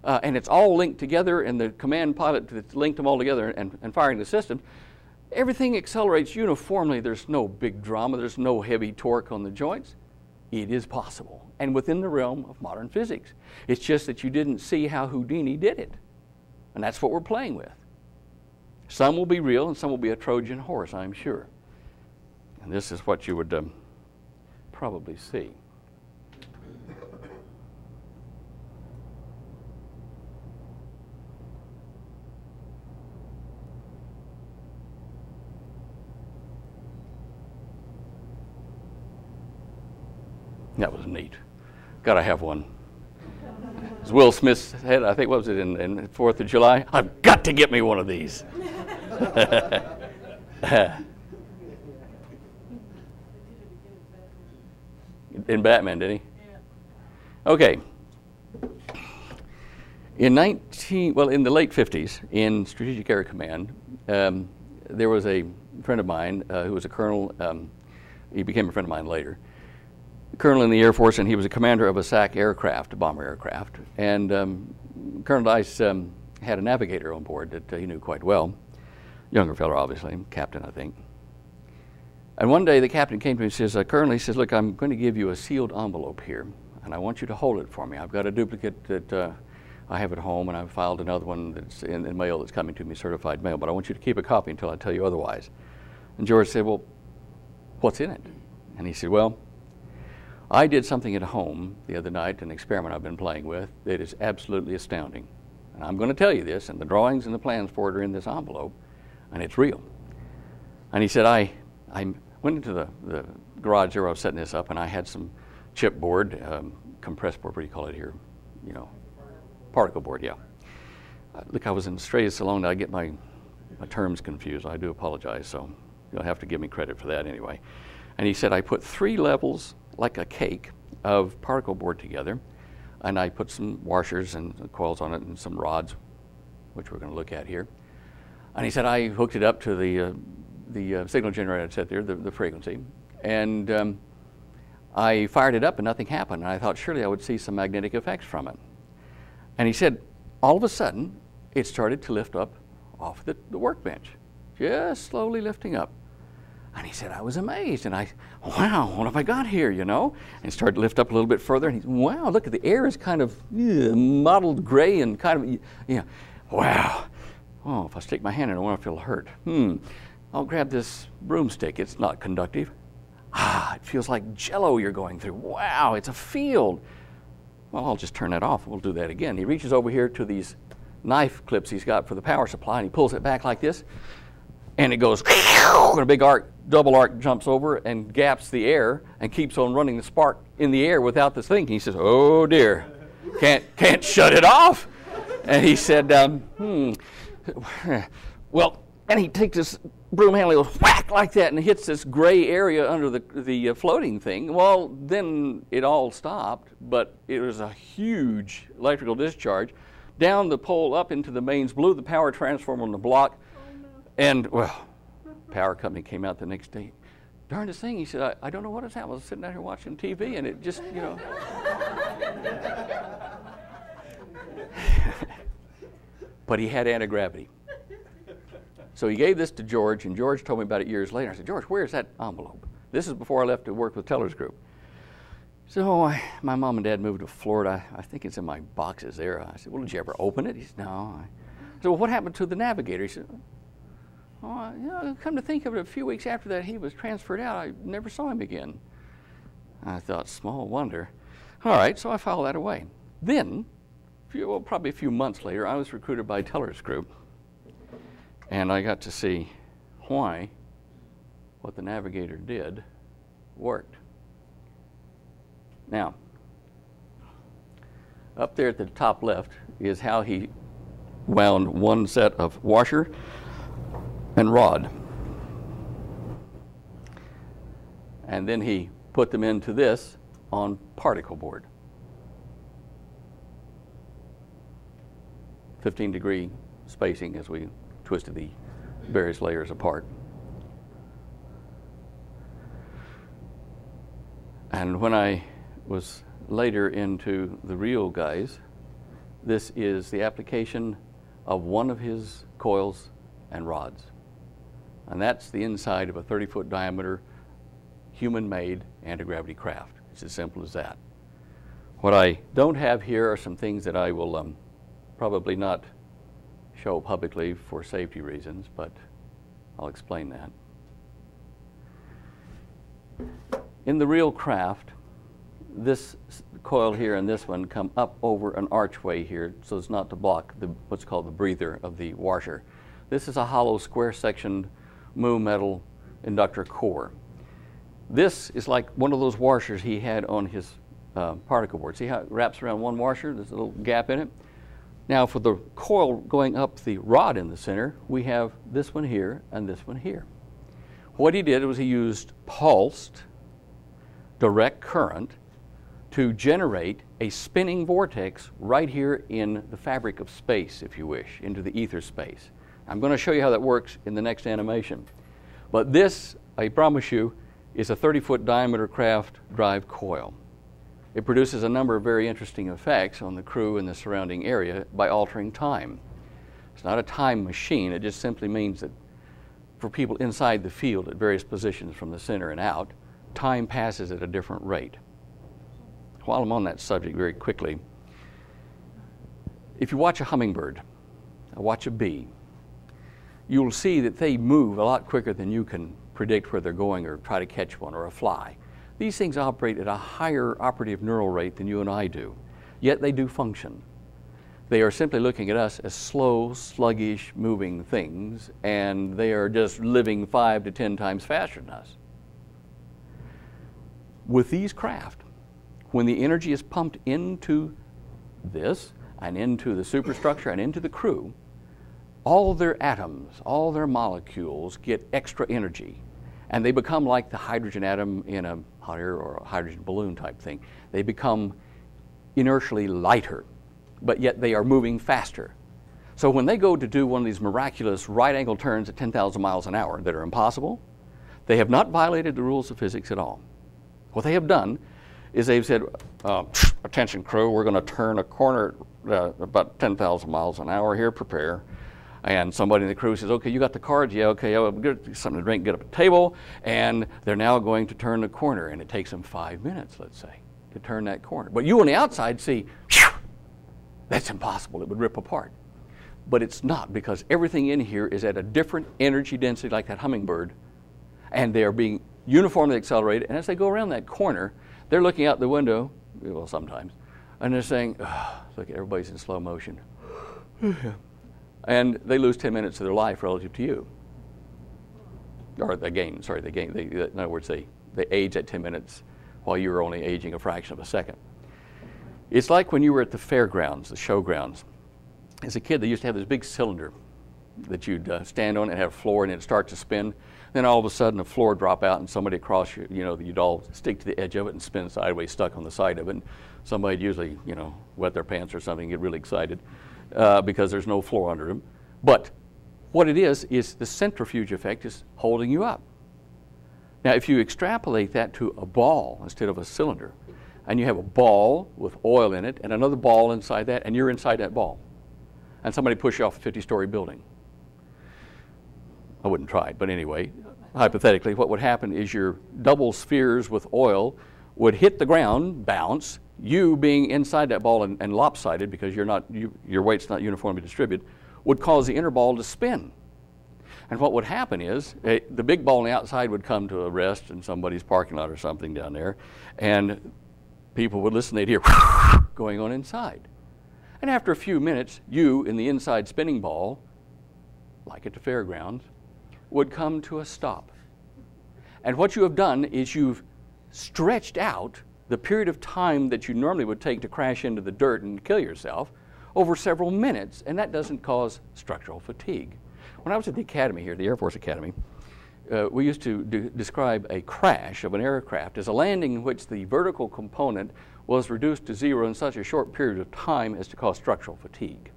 and it's all linked together, and the command pilot that's linked them all together and firing the system, everything accelerates uniformly. There's no big drama. There's no heavy torque on the joints. It is possible, and within the realm of modern physics. It's just that you didn't see how Houdini did it, and that's what we're playing with. Some will be real, and some will be a Trojan horse, I'm sure. And this is what you would probably see. That was neat. Got to have one. As Will Smith said, I think, what was it, in 4th of July? I've got to get me one of these. In Batman, did he? Yeah. Okay. In the late 50s, in Strategic Air Command, there was a friend of mine who was a colonel. He became a friend of mine later. Colonel in the Air Force, and he was a commander of a SAC aircraft, a bomber aircraft. And Colonel Dice had a navigator on board that he knew quite well. Younger fellow, obviously, captain, I think. And one day the captain came to me and says, Colonel, he says, look, I'm going to give you a sealed envelope here, and I want you to hold it for me. I've got a duplicate that I have at home, and I've filed another one that's in mail that's coming to me, certified mail, but I want you to keep a copy until I tell you otherwise. And George said, well, what's in it? And he said, well, I did something at home the other night, an experiment I've been playing with, that is absolutely astounding. And I'm going to tell you this, and the drawings and the plans for it are in this envelope, and it's real. And he said, I went into the garage where I was setting this up, and I had some chipboard, compressed board, what do you call it here? You know, particle board, yeah. Look, I was in Stray's salon, I get my terms confused. I do apologize, so you'll have to give me credit for that anyway. And he said, I put 3 levels like a cake of particle board together, and I put some washers and coils on it and some rods, which we're going to look at here. And he said, I hooked it up to the signal generator set there, the frequency, and I fired it up and nothing happened. And I thought surely I would see some magnetic effects from it. And he said, all of a sudden, it started to lift up off the workbench, just slowly lifting up. And he said, I was amazed, and wow, what have I got here, you know? And he started to lift up a little bit further, and he said, wow, look, the air is kind of mottled gray and kind of, wow. Oh, if I stick my hand in it, I wonder if it'll hurt. I'll grab this broomstick. It's not conductive. It feels like jello you're going through. Wow, it's a field. Well, I'll just turn that off. We'll do that again. He reaches over here to these knife clips he's got for the power supply, and he pulls it back like this, and it goes, and a big arc, double arc jumps over and gaps the air and keeps on running the spark in the air without this thing. He says, oh dear, can't shut it off. And he said, well, and he takes this broom handle, goes whack like that, and hits this gray area under the floating thing. Well, then it all stopped, but it was a huge electrical discharge down the pole up into the mains, blew the power transformer on the block, and, well, power company came out the next day. Darndest thing, he said, I don't know what has happened. I was sitting down here watching TV, and it just, you know. But he had anti-gravity. So he gave this to George, and George told me about it years later. I said, George, where's that envelope? This is before I left to work with Teller's group. So my mom and dad moved to Florida. I think it's in my boxes there. I said, well, did you ever open it? He said, no. I said, well, what happened to the navigator? He said, oh, you know, come to think of it, a few weeks after that, he was transferred out. I never saw him again. I thought, small wonder. All right, so I filed that away. Then, probably a few months later, I was recruited by Teller's group, and I got to see why what the navigator did worked. Now, up there at the top left is how he wound one set of washer and rod. And then he put them into this on particle board. 15-degree spacing as we twisted the various layers apart. And when I was later into the real guys, this is the application of one of his coils and rods. And that's the inside of a 30-foot diameter human-made anti-gravity craft. It's as simple as that. What I don't have here are some things that I will probably not show publicly for safety reasons, but I'll explain that. In the real craft, this coil here and this one come up over an archway here so as not to block what's called the breather of the washer. This is a hollow square-sectioned mu metal inductor core. This is like one of those washers he had on his particle board. See how it wraps around one washer? There's a little gap in it. Now for the coil going up the rod in the center, we have this one here and this one here. What he did was he used pulsed direct current to generate a spinning vortex right here in the fabric of space, if you wish, into the ether space. I'm going to show you how that works in the next animation. But this, I promise you, is a 30-foot diameter craft drive coil. It produces a number of very interesting effects on the crew and the surrounding area by altering time. It's not a time machine. It just simply means that for people inside the field at various positions from the center and out, time passes at a different rate. While I'm on that subject very quickly, if you watch a hummingbird, or watch a bee, you'll see that they move a lot quicker than you can predict where they're going or try to catch one, or a fly. These things operate at a higher operative neural rate than you and I do, yet they do function. They are simply looking at us as slow, sluggish, moving things, and they are just living 5 to 10 times faster than us. With these craft, when the energy is pumped into this, and into the superstructure, and into the crew, all their atoms, all their molecules get extra energy. And they become like the hydrogen atom in a hot air or a hydrogen balloon type thing. They become inertially lighter, but yet they are moving faster. So when they go to do one of these miraculous right-angle turns at 10,000 miles an hour that are impossible, they have not violated the rules of physics at all. What they have done is they've said, attention crew, we're going to turn a corner about 10,000 miles an hour here, prepare. And somebody in the crew says, okay, you got the cards? Yeah, okay, I'll get something to drink, get up a table, and they're now going to turn the corner, and it takes them 5 minutes, let's say, to turn that corner. But you on the outside see, whew, that's impossible, it would rip apart. But it's not, because everything in here is at a different energy density like that hummingbird, and they are being uniformly accelerated, and as they go around that corner, they're looking out the window, well, sometimes, and they're saying, oh, look, everybody's in slow motion. And they lose 10 minutes of their life relative to you. Or they gain, in other words, they age at 10 minutes while you're only aging a fraction of a second. It's like when you were at the fairgrounds, the showgrounds, as a kid, they used to have this big cylinder that you'd stand on and have a floor, and it'd start to spin. Then all of a sudden, the floor would drop out, and somebody across you, you'd all stick to the edge of it and spin sideways, stuck on the side of it. And somebody'd usually, wet their pants or something, get really excited because there's no floor under them. But what it is the centrifuge effect is holding you up. Now, if you extrapolate that to a ball instead of a cylinder, and you have a ball with oil in it and another ball inside that, and you're inside that ball, and somebody pushes you off a 50-story building. I wouldn't try it, but anyway, hypothetically, what would happen is your double spheres with oil would hit the ground, bounce, you being inside that ball and lopsided because your weight's not uniformly distributed, would cause the inner ball to spin. And what would happen is the big ball on the outside would come to a rest in somebody's parking lot or something down there, and people would listen, they'd hear going on inside. And after a few minutes, you in the inside spinning ball, like at the fairgrounds, would come to a stop. And what you have done is you've stretched out the period of time that you normally would take to crash into the dirt and kill yourself over several minutes, and that doesn't cause structural fatigue. When I was at the academy here, the Air Force Academy, we used to describe a crash of an aircraft as a landing in which the vertical component was reduced to zero in such a short period of time as to cause structural fatigue.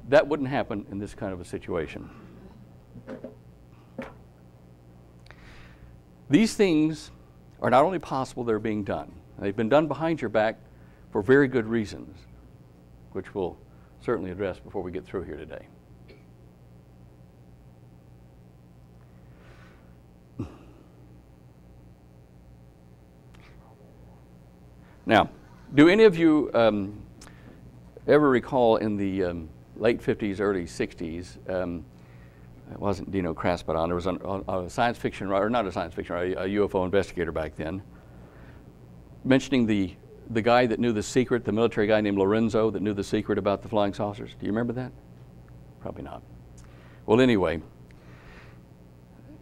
That wouldn't happen in this kind of a situation. These things are not only possible, they're being done. They've been done behind your back for very good reasons, which we'll certainly address before we get through here today. Now, do any of you ever recall in the late 50s, early 60s, it wasn't Dino Kraspadon, there was a science fiction writer, or not a science fiction writer, a UFO investigator back then, mentioning the guy that knew the secret, the military guy named Lorenzo that knew the secret about the flying saucers. Do you remember that? Probably not. Well, anyway,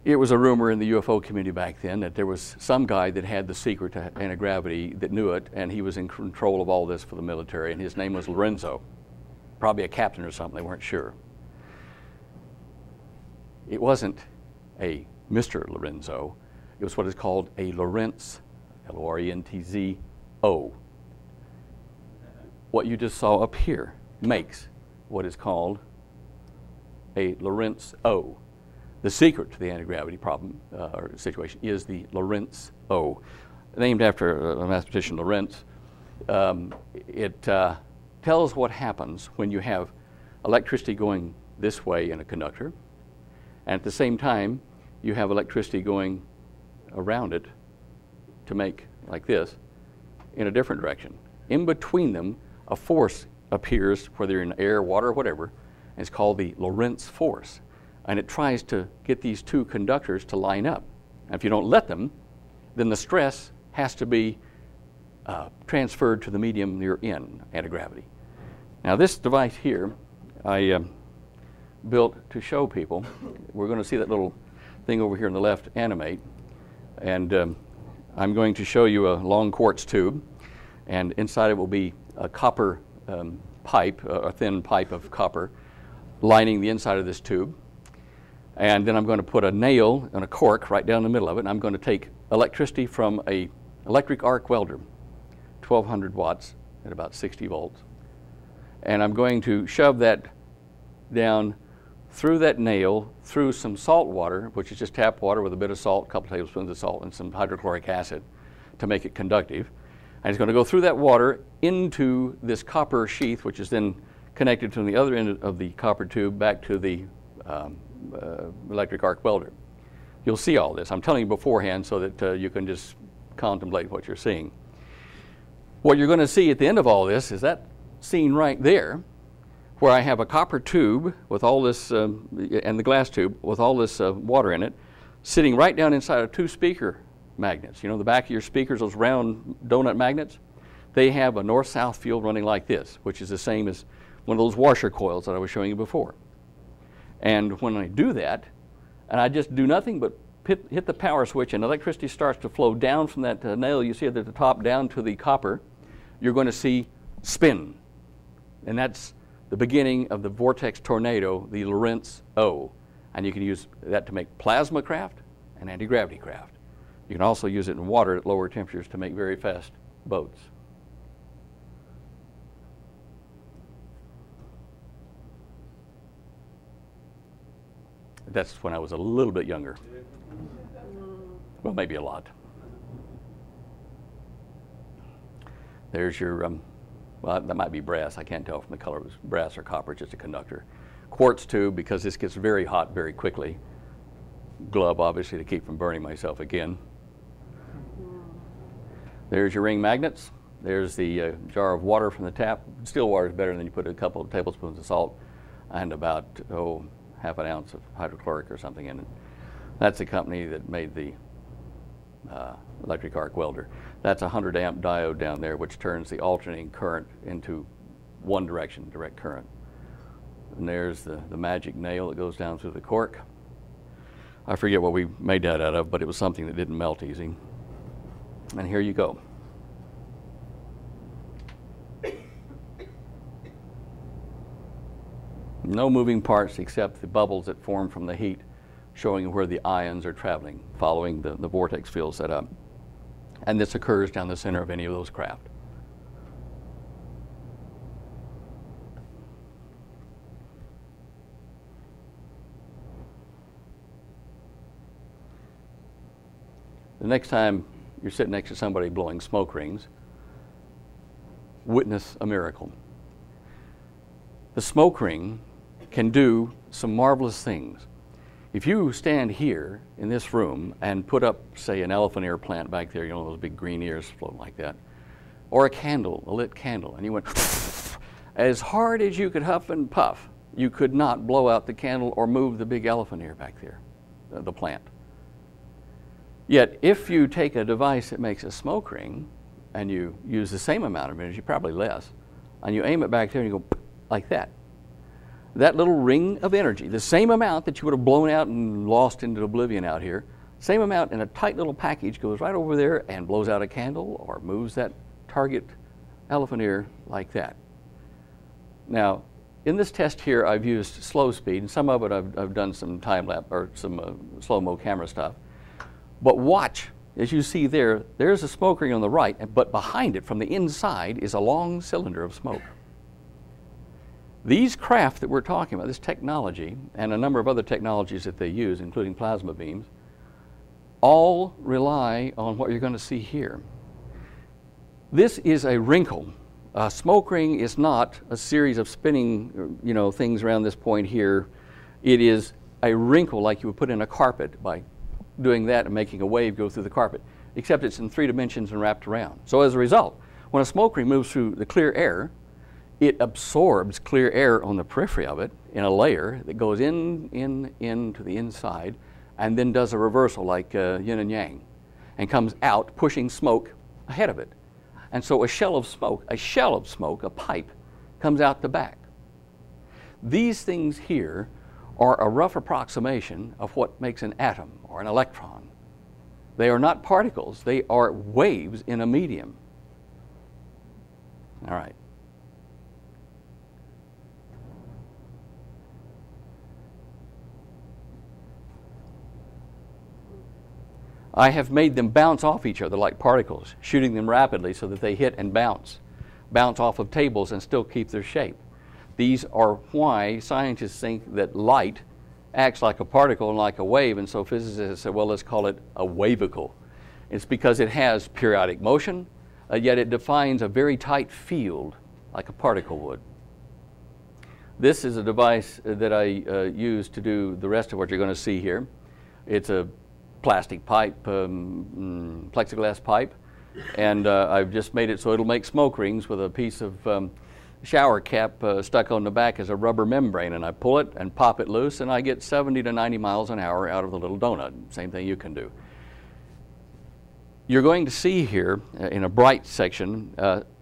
it was a rumor in the UFO community back then that there was some guy that had the secret to anti-gravity that knew it, and he was in control of all this for the military, and his name was Lorenzo. Probably a captain or something, they weren't sure. It wasn't a Mr. Lorenzo. It was what is called a Lorentz, L-O-R-E-N-T-Z-O. What you just saw up here makes what is called a Lorentz O. The secret to the anti-gravity problem or situation is the Lorentz O. Named after a mathematician, Lorentz. It tells what happens when you have electricity going this way in a conductor, and at the same time you have electricity going around it to make, like this, in a different direction. In between them, a force appears, whether you're in air, water, whatever, and it's called the Lorentz force. And it tries to get these two conductors to line up. And if you don't let them, then the stress has to be transferred to the medium you're in, anti-gravity. Now this device here, I built to show people. We're going to see that little thing over here on the left animate. And I'm going to show you a long quartz tube. And inside it will be a copper pipe, a thin pipe of copper, lining the inside of this tube. And then I'm going to put a nail and a cork right down the middle of it, and I'm going to take electricity from a electric arc welder, 1200 watts at about 60 volts. And I'm going to shove that down through that nail, through some salt water, which is just tap water with a bit of salt, a couple tablespoons of salt, and some hydrochloric acid to make it conductive. And it's going to go through that water into this copper sheath, which is then connected from the other end of the copper tube back to the electric arc welder. You'll see all this. I'm telling you beforehand so that you can just contemplate what you're seeing. What you're going to see at the end of all this is that scene right there, where I have a copper tube with all this, and the glass tube with all this water in it, sitting right down inside of two speaker magnets. You know, the back of your speakers, those round donut magnets, they have a north-south field running like this, which is the same as one of those washer coils that I was showing you before. And when I do that, and I just do nothing but hit the power switch, and electricity starts to flow down from that nail you see at the top down to the copper, you're going to see spin. And that's the beginning of the vortex tornado, the Lorentz O. And you can use that to make plasma craft and anti-gravity craft. You can also use it in water at lower temperatures to make very fast boats. That's when I was a little bit younger. Well, maybe a lot. There's your, well, that might be brass. I can't tell from the color. It was brass or copper, just a conductor. Quartz too, because this gets very hot very quickly. Glove, obviously, to keep from burning myself again. There's your ring magnets. There's the jar of water from the tap. Still water is better than you put a couple of tablespoons of salt and about, half an ounce of hydrochloric or something in it. That's the company that made the electric arc welder. That's a 100 amp diode down there, which turns the alternating current into one direction, direct current. And there's the magic nail that goes down through the cork. I forget what we made that out of, but it was something that didn't melt easy. And here you go. No moving parts except the bubbles that form from the heat, showing where the ions are traveling, following the vortex field set up. And this occurs down the center of any of those craft. The next time you're sitting next to somebody blowing smoke rings, witness a miracle. The smoke ring can do some marvelous things. If you stand here in this room and put up, say, an elephant ear plant back there, you know, those big green ears floating like that, or a candle, a lit candle, and you went as hard as you could huff and puff, you could not blow out the candle or move the big elephant ear back there, the plant. Yet, if you take a device that makes a smoke ring and you use the same amount of energy, probably less, and you aim it back there and you go like that, that little ring of energy, the same amount that you would have blown out and lost into oblivion out here, same amount in a tight little package goes right over there and blows out a candle or moves that target elephant ear like that. Now, in this test here, I've used slow speed, and some of it I've done some time lapse or some slow-mo camera stuff. But watch, as you see there, there's a smoke ring on the right, but behind it, from the inside, is a long cylinder of smoke. These craft that we're talking about, this technology, and a number of other technologies that they use, including plasma beams, all rely on what you're going to see here. This is a wrinkle. A smoke ring is not a series of spinning, things around this point here. It is a wrinkle like you would put in a carpet by doing that and making a wave go through the carpet, except it's in 3 dimensions and wrapped around. So as a result, when a smoke ring moves through the clear air, it absorbs clear air on the periphery of it in a layer that goes into the inside and then does a reversal like yin and yang and comes out pushing smoke ahead of it. And so a shell of smoke, a pipe, comes out the back. These things here are a rough approximation of what makes an atom or an electron. They are not particles, they are waves in a medium. All right. I have made them bounce off each other like particles, shooting them rapidly so that they hit and bounce off of tables and still keep their shape. These are why scientists think that light acts like a particle and like a wave, and so physicists say, well, let's call it a wavicle. It's because it has periodic motion, yet it defines a very tight field like a particle would. This is a device that I use to do the rest of what you're going to see here. It's a plastic pipe, plexiglass pipe, and I've just made it so it'll make smoke rings with a piece of shower cap stuck on the back as a rubber membrane, and I pull it and pop it loose and I get 70 to 90 miles an hour out of the little donut. Same thing you can do. You're going to see here in a bright section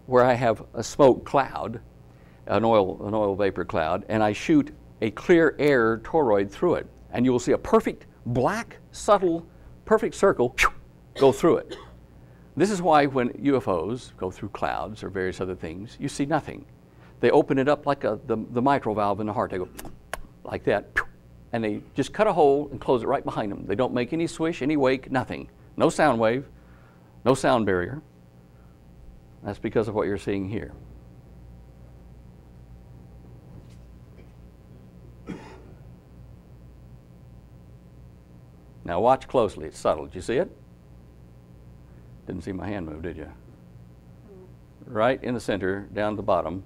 where I have a smoke cloud, an oil vapor cloud, and I shoot a clear air toroid through it, and you will see a perfect black, subtle, perfect circle go through it. This is why when UFOs go through clouds or various other things, you see nothing. they open it up like the mitral valve in the heart. They go like that, and they just cut a hole and close it right behind them. They don't make any swish, any wake, nothing. No sound wave, no sound barrier. That's because of what you're seeing here. Now watch closely. It's subtle. Did you see it? Didn't see my hand move, did you? Right in the center, down at the bottom.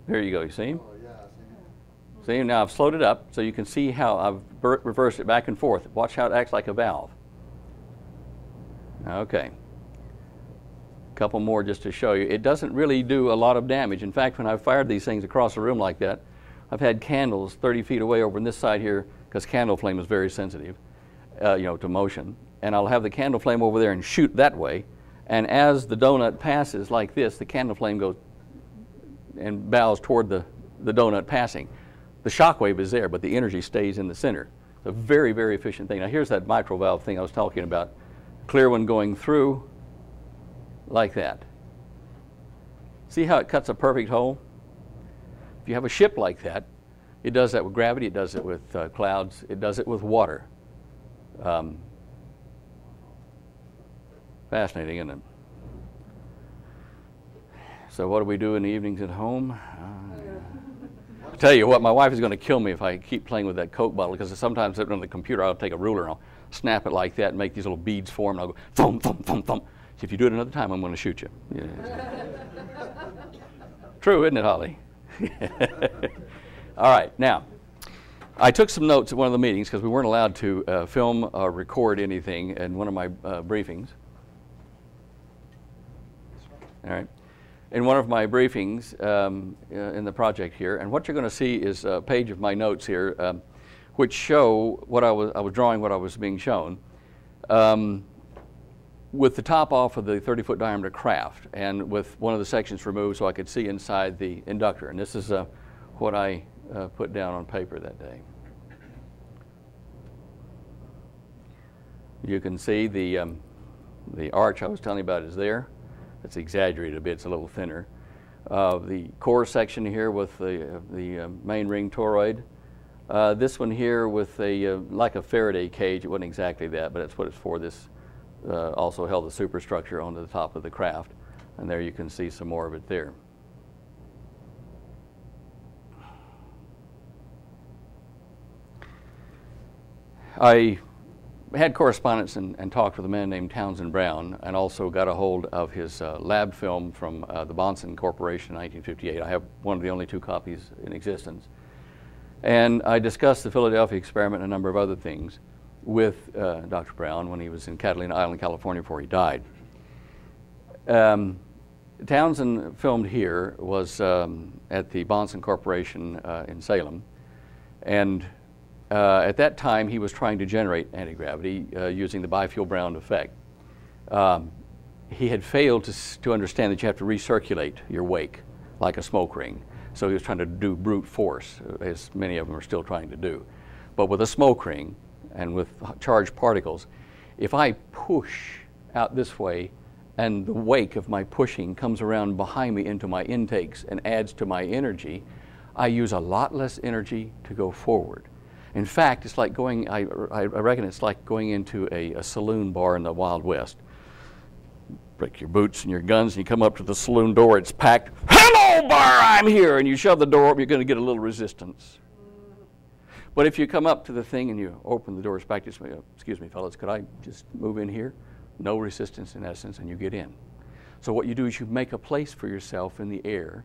There you go. You see him? Oh, yeah, I see. See, now I've slowed it up so you can see how I've reversed it back and forth. Watch how it acts like a valve. Okay. A couple more just to show you. It doesn't really do a lot of damage. In fact, when I've fired these things across the room like that, I've had candles 30 feet away over on this side here, because candle flame is very sensitive, to motion. And I'll have the candle flame over there and shoot that way. And as the donut passes like this, the candle flame goes and bows toward the donut passing. The shock wave is there, but the energy stays in the center. It's a very, very efficient thing. Now here's that mitral valve thing I was talking about. Clear one going through like that. See how it cuts a perfect hole? If you have a ship like that, it does that with gravity, it does it with clouds, it does it with water. Fascinating, isn't it? So what do we do in the evenings at home? I'll tell you what, my wife is going to kill me if I keep playing with that Coke bottle, because sometimes on the computer I'll take a ruler and I'll snap it like that and make these little beads form, and I'll go thump, thump, thump, thump. So if you do it another time, I'm going to shoot you. Yeah. True, isn't it, Holly? All right, now, I took some notes at one of the meetings because we weren't allowed to film or record anything in one of my briefings. All right. In one of my briefings in the project here, and what you're going to see is a page of my notes here, which show what I was drawing, what I was being shown, with the top off of the 30-foot diameter craft, and with one of the sections removed so I could see inside the inductor. And this is what I put down on paper that day. You can see the arch I was telling you about is there. It's exaggerated a bit, it's a little thinner. The core section here with the main ring toroid. This one here with like a Faraday cage. It wasn't exactly that, but that's what it's for. This also held the superstructure onto the top of the craft. And there you can see some more of it there. I had correspondence and talked with a man named Townsend Brown, and also got a hold of his lab film from the Bonson Corporation in 1958. I have one of the only 2 copies in existence. And I discussed the Philadelphia experiment and a number of other things with Dr. Brown when he was in Catalina Island, California, before he died. Townsend filmed here was at the Bonson Corporation in Salem, and at that time, he was trying to generate anti-gravity using the biofuel-Brown effect. He had failed to understand that you have to recirculate your wake like a smoke ring. So he was trying to do brute force, as many of them are still trying to do. But with a smoke ring and with charged particles, if I push out this way and the wake of my pushing comes around behind me into my intakes and adds to my energy, I use a lot less energy to go forward. In fact, it's like going, I reckon it's like going into a saloon bar in the Wild West. Break your boots and your guns, and you come up to the saloon door, it's packed. Hello, bar, I'm here. And you shove the door up, you're going to get a little resistance. But if you come up to the thing and you open the door, excuse me, fellas, could I just move in here? No resistance in essence, and you get in. So what you do is you make a place for yourself in the air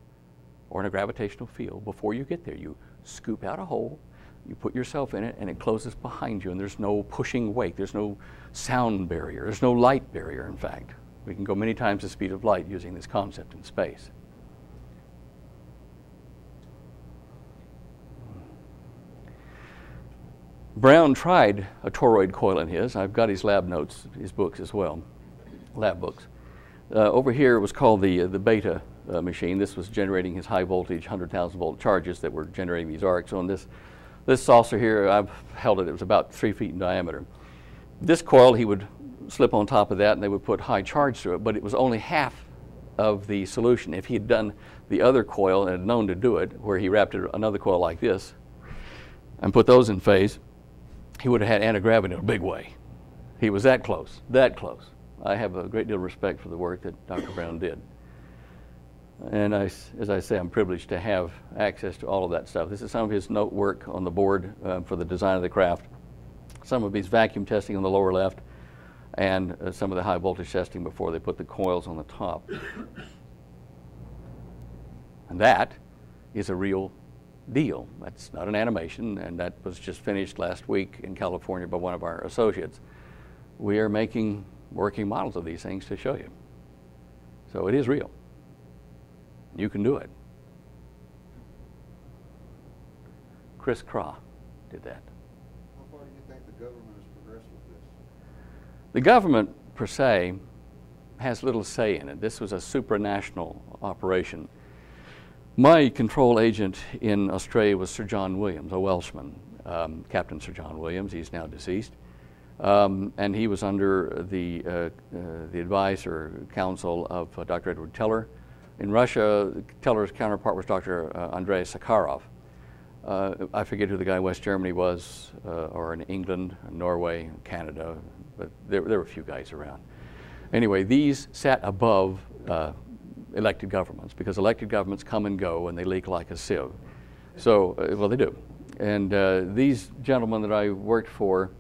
or in a gravitational field. Before you get there, you scoop out a hole, you put yourself in it, and it closes behind you, and there's no pushing wake, there's no sound barrier, there's no light barrier, in fact. We can go many times the speed of light using this concept in space. Brown tried a toroid coil in his. I've got his lab notes, his books as well, lab books. Over here was called the beta machine. This was generating his high voltage 100,000 volt charges that were generating these arcs. On this saucer here, I've held it, it was about 3 feet in diameter. This coil, he would slip on top of that and they would put high charge through it, but it was only half of the solution. If he had done the other coil and had known to do it, where he wrapped another coil like this and put those in phase, he would have had anti-gravity in a big way. He was that close, that close. I have a great deal of respect for the work that Dr. Brown did. And as I say, I'm privileged to have access to all of that stuff. This is some of his note work on the board for the design of the craft, some of his vacuum testing on the lower left, and some of the high voltage testing before they put the coils on the top. And that is a real deal. That's not an animation, and that was just finished last week in California by one of our associates. We are making working models of these things to show you. So it is real. You can do it. Chris Craw did that. How far do you think the government has progressed with this? The government, per se, has little say in it. This was a supranational operation. My control agent in Australia was Sir John Williams, a Welshman, Captain Sir John Williams. He's now deceased. And he was under the advice or counsel of Dr. Edward Teller. In Russia, Teller's counterpart was Dr. Andrei Sakharov. I forget who the guy in West Germany was, or in England, Norway, Canada, but there were a few guys around. Anyway, these sat above elected governments, because elected governments come and go and they leak like a sieve. So, well, they do. And these gentlemen that I worked for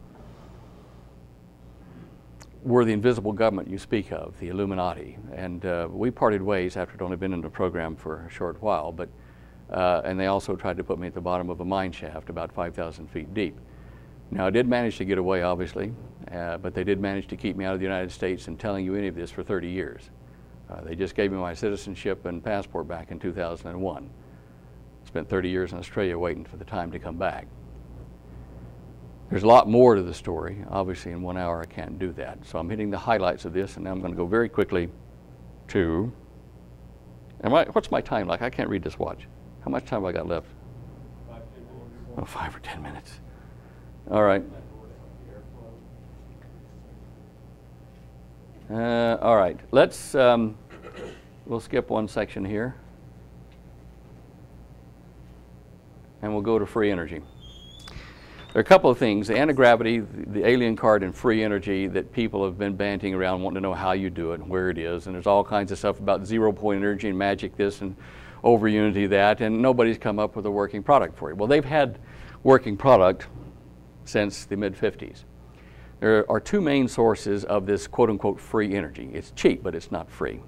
were the invisible government you speak of, the Illuminati. And we parted ways after I'd only been in the program for a short while, but and they also tried to put me at the bottom of a mine shaft about 5,000 feet deep. Now, I did manage to get away, obviously, but they did manage to keep me out of the United States and telling you any of this for 30 years. They just gave me my citizenship and passport back in 2001. Spent 30 years in Australia waiting for the time to come back. There's a lot more to the story. Obviously, in 1 hour, I can't do that. So I'm hitting the highlights of this, and now I'm going to go very quickly to, what's my time like? I can't read this watch. How much time have I got left? 5 or 10 minutes. All right. All right. Let's, we'll skip one section here. And we'll go to free energy. There are a couple of things, the anti-gravity, the alien card, and free energy that people have been banting around wanting to know how you do it and where it is. And there's all kinds of stuff about zero-point energy and magic this and over unity that, and nobody's come up with a working product for you. Well, they've had working product since the mid-50s. There are two main sources of this quote-unquote free energy. It's cheap, but it's not free.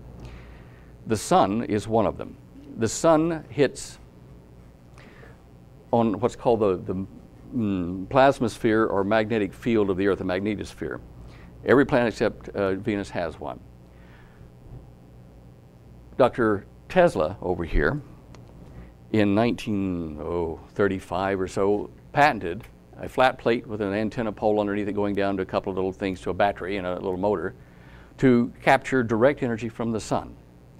The sun is one of them. The sun hits on what's called the plasmasphere or magnetic field of the Earth, the magnetosphere. Every planet except Venus has one. Dr. Tesla over here in 1935 or so patented a flat plate with an antenna pole underneath it going down to a couple of little things to a battery and a little motor to capture direct energy from the sun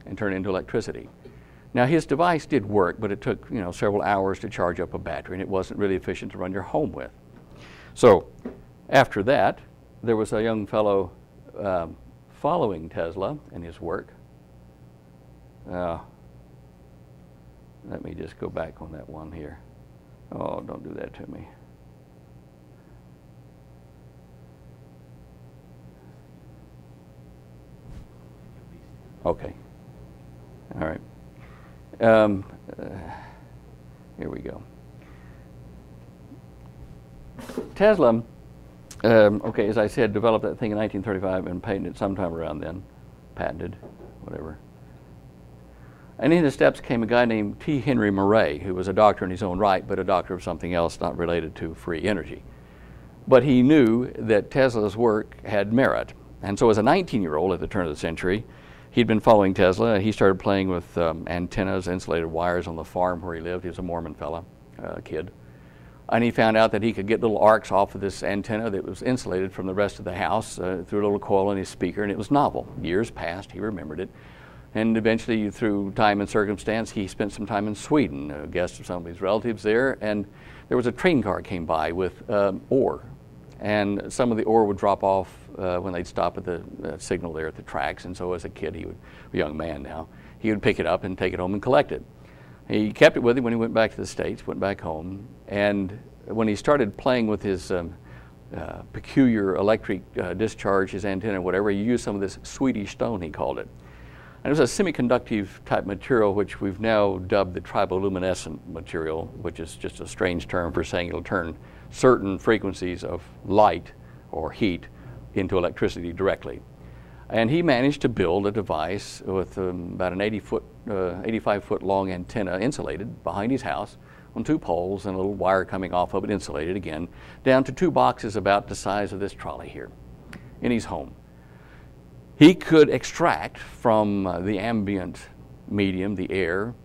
and turn it into electricity. Now, his device did work, but it took, several hours to charge up a battery, and it wasn't really efficient to run your home with. So after that, there was a young fellow following Tesla and his work. Let me just go back on that one here. Oh, don't do that to me. Okay. All right. Here we go. Tesla, okay, as I said, developed that thing in 1935 and patented sometime around then. Patented, whatever. And in his steps came a guy named T. Henry Murray, who was a doctor in his own right, but a doctor of something else not related to free energy. But he knew that Tesla's work had merit. And so as a 19-year-old at the turn of the century, he'd been following Tesla. He started playing with antennas, insulated wires on the farm where he lived. He was a Mormon fella, kid. And he found out that he could get little arcs off of this antenna that was insulated from the rest of the house through a little coil in his speaker, and it was novel. Years passed, he remembered it. And eventually, through time and circumstance, he spent some time in Sweden, a guest of some of his relatives there, and there was a train car came by with ore. and some of the ore would drop off when they'd stop at the signal there at the tracks. And so as a kid, a young man now, he would pick it up and take it home and collect it. He kept it with him when he went back to the States, went back home, and when he started playing with his peculiar electric discharge, his antenna, whatever, he used some of this Swedish stone, he called it. And it was a semiconductive type material, which we've now dubbed the triboluminescent material, which is just a strange term for saying it'll turn certain frequencies of light or heat into electricity directly. And he managed to build a device with about an 85-foot long antenna, insulated, behind his house on 2 poles and a little wire coming off of it, insulated again, down to 2 boxes about the size of this trolley here in his home. He could extract from the ambient medium, the air,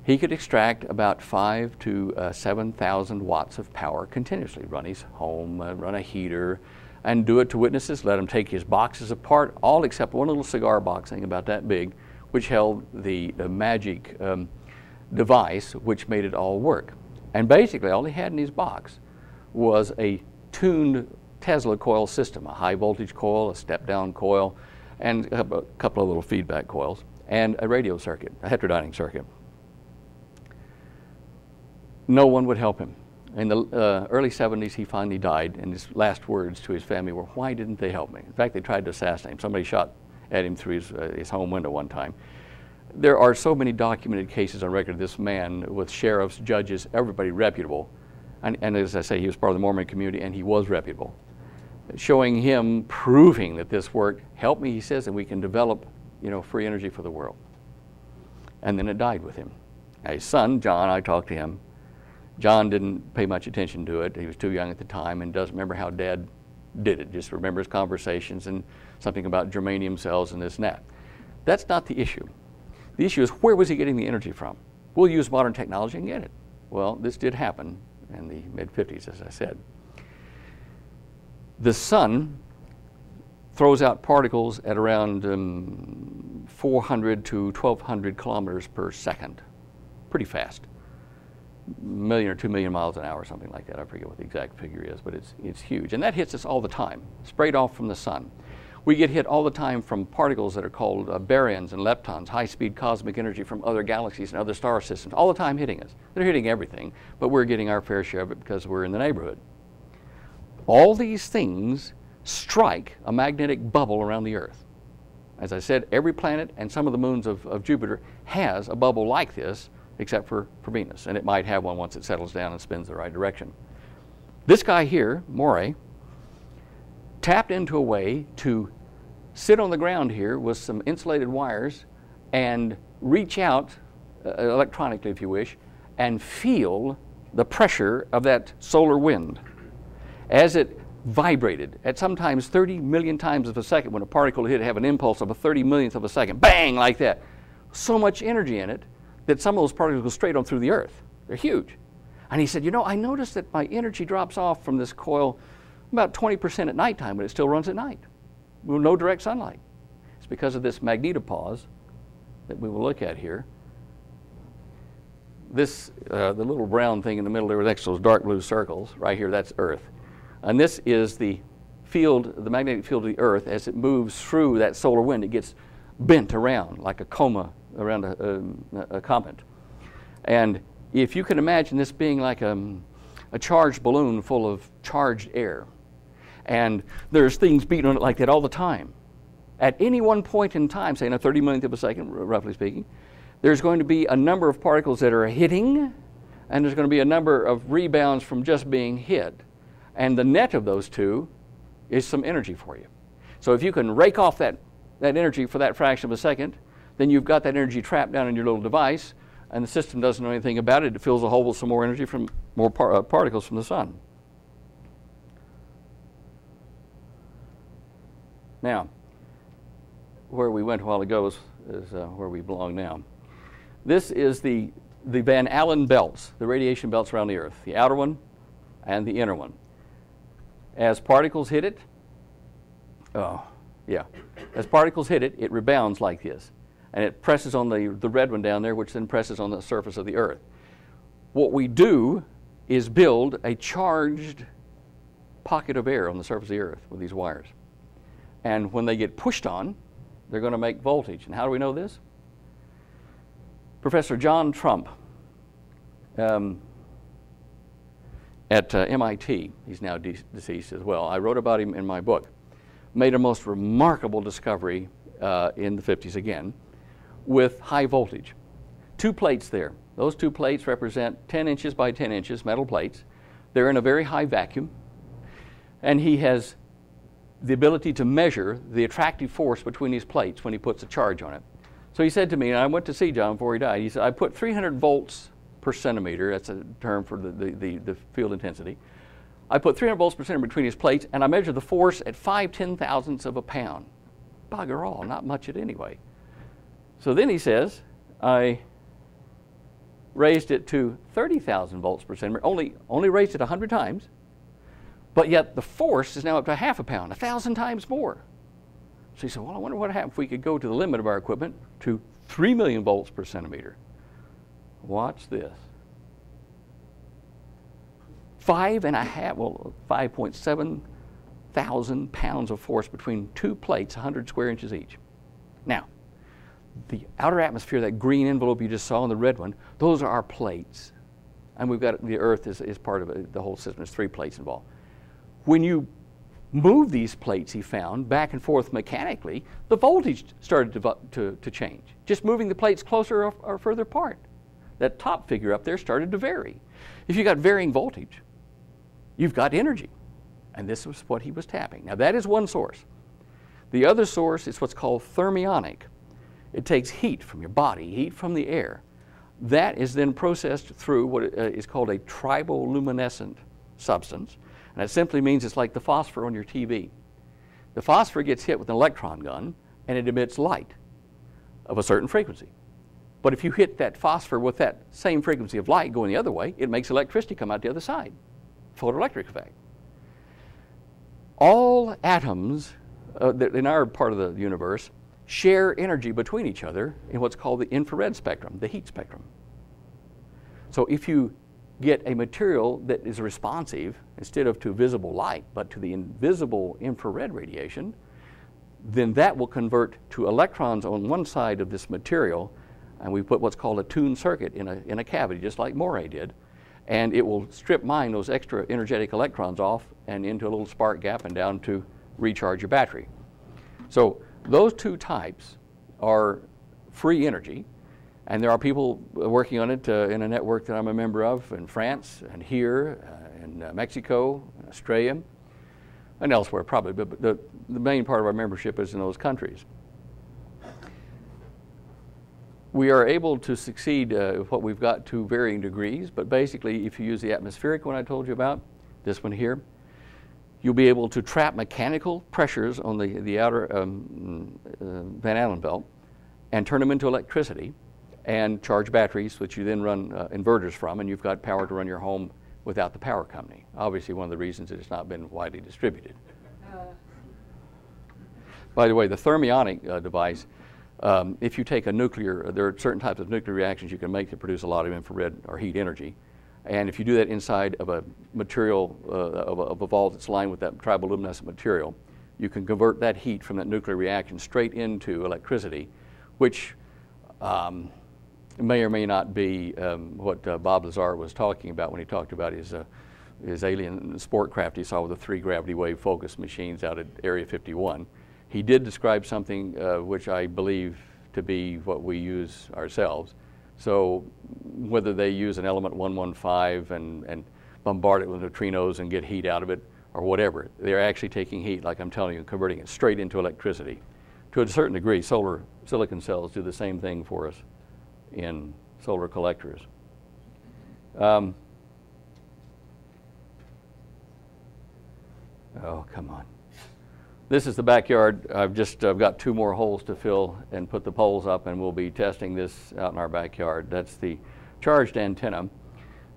he could extract about 5,000 to 7,000 watts of power continuously, run his home, run a heater, and do it to witnesses, let them take his boxes apart, all except one little cigar box thing about that big, which held the magic device which made it all work. And basically all he had in his box was a tuned Tesla coil system, a high voltage coil, a step down coil, and a couple of little feedback coils, and a radio circuit, a heterodyning circuit. No one would help him. In the early 70s, he finally died, and his last words to his family were, "Why didn't they help me?" In fact, they tried to assassinate him. Somebody shot at him through his home window one time. There are so many documented cases on record of this man with sheriffs, judges, everybody reputable. And as I say, he was part of the Mormon community, and he was reputable. Showing him, proving that this worked. Help me, he says, and we can develop, free energy for the world. And then it died with him. Now, his son, John, I talked to him. John didn't pay much attention to it. He was too young at the time and doesn't remember how Dad did it. Just remembers conversations and something about germanium cells and this and that. That's not the issue. The issue is, where was he getting the energy from? We'll use modern technology and get it. Well, this did happen in the mid-50s, as I said. The sun throws out particles at around 400 to 1,200 kilometers per second. Pretty fast. 1 million or 2 million miles an hour, something like that. I forget what the exact figure is, but it's huge. And that hits us all the time, sprayed off from the sun. We get hit all the time from particles that are called baryons and leptons, high-speed cosmic energy from other galaxies and other star systems, all the time hitting us. They're hitting everything, but we're getting our fair share of it because we're in the neighborhood. All these things strike a magnetic bubble around the Earth. As I said, every planet and some of the moons of Jupiter has a bubble like this, except for Venus, and it might have one once it settles down and spins the right direction. This guy here, Moray, tapped into a way to sit on the ground here with some insulated wires and reach out electronically, if you wish, and feel the pressure of that solar wind as it vibrated at sometimes 30 million times a second. When a particle hit, it have an impulse of a 30 millionth of a second, bang, like that. So much energy in it that some of those particles go straight on through the Earth. They're huge. And he said, I noticed that my energy drops off from this coil about 20% at nighttime, but it still runs at night with no direct sunlight. It's because of this magnetopause that we will look at here. This, the little brown thing in the middle there next to those dark blue circles, right here, that's Earth. And this is the field, the magnetic field of the Earth. As it moves through that solar wind, it gets bent around like a coma around a comet. And if you can imagine this being like a charged balloon full of charged air, and there's things beating on it like that all the time. At any one point in time, say in a 30 millionth of a second, roughly speaking, there's going to be a number of particles that are hitting, and there's going to be a number of rebounds from just being hit. And the net of those two is some energy for you. So if you can rake off that energy for that fraction of a second, then you've got that energy trapped down in your little device, and the system doesn't know anything about it. It fills the hole with some more energy from more particles from the sun. Now, where we went a while ago is where we belong now. This is the Van Allen belts, the radiation belts around the Earth, the outer one and the inner one. As particles hit it, as particles hit it, it rebounds like this. And it presses on the red one down there, which then presses on the surface of the Earth. What we do is build a charged pocket of air on the surface of the earth with these wires. And when they get pushed on, they're going to make voltage. And how do we know this? Professor John Trump at MIT, he's now deceased as well, I wrote about him in my book, made a most remarkable discovery in the 50s again with high voltage. 2 plates there. Those 2 plates represent 10 inches by 10 inches metal plates. They're in a very high vacuum. And he has the ability to measure the attractive force between these plates when he puts a charge on it. So he said to me, and I went to see John before he died, he said, I put 300 volts per centimeter, that's a term for the field intensity. I put 300 volts per centimeter between his plates, and I measured the force at 5/10,000ths of a pound. Bugger all, not much at anyway. So then he says, I raised it to 30,000 volts per centimeter, only raised it 100 times, but yet the force is now up to half a pound, 1,000 times more. So he said, well, I wonder what happens if we could go to the limit of our equipment to 3 million volts per centimeter. Watch this. 5.7 thousand pounds of force between 2 plates, 100 square inches each. Now, the outer atmosphere, that green envelope you just saw and the red one, those are our plates. And we've got, the Earth is part of it, the whole system. There's 3 plates involved. When you move these plates, he found, back and forth mechanically, the voltage started to change. Just moving the plates closer or further apart. That top figure up there started to vary. If you got varying voltage, you've got energy. And this was what he was tapping. Now that is one source. The other source is what's called thermionic. It takes heat from your body, heat from the air. That is then processed through what is called a triboluminescent substance. And that simply means it's like the phosphor on your TV. The phosphor gets hit with an electron gun and it emits light of a certain frequency. But if you hit that phosphor with that same frequency of light going the other way, it makes electricity come out the other side. Photoelectric effect. All atoms in our part of the universe share energy between each other in what's called the infrared spectrum, the heat spectrum. So if you get a material that is responsive, instead of to visible light, but to the invisible infrared radiation, then that will convert to electrons on one side of this material, and we put what's called a tuned circuit in a cavity, just like Moray did, and it will strip mine those extra energetic electrons off and into a little spark gap and down to recharge your battery. So those 2 types are free energy, and there are people working on it in a network that I'm a member of in France and here in Mexico, Australia, and elsewhere probably, but the main part of our membership is in those countries. We are able to succeed with what we've got to varying degrees, but basically if you use the atmospheric one I told you about, this one here, you'll be able to trap mechanical pressures on the outer Van Allen belt and turn them into electricity and charge batteries, which you then run inverters from, and you've got power to run your home without the power company. Obviously one of the reasons that it's not been widely distributed. By the way, the thermionic device, if you take a nuclear, there are certain types of nuclear reactions you can make to produce a lot of infrared or heat energy. And if you do that inside of a material, of a vault that's lined with that triboluminescent material, you can convert that heat from that nuclear reaction straight into electricity, which may or may not be what Bob Lazar was talking about when he talked about his alien sport craft he saw with the 3 gravity wave focus machines out at Area 51. He did describe something which I believe to be what we use ourselves. So whether they use an element 115 and bombard it with neutrinos and get heat out of it or whatever, they're actually taking heat, like I'm telling you, and converting it straight into electricity. To a certain degree, solar silicon cells do the same thing for us in solar collectors. Oh, come on. This is the backyard. I've got 2 more holes to fill and put the poles up, and we'll be testing this out in our backyard. That's the charged antenna.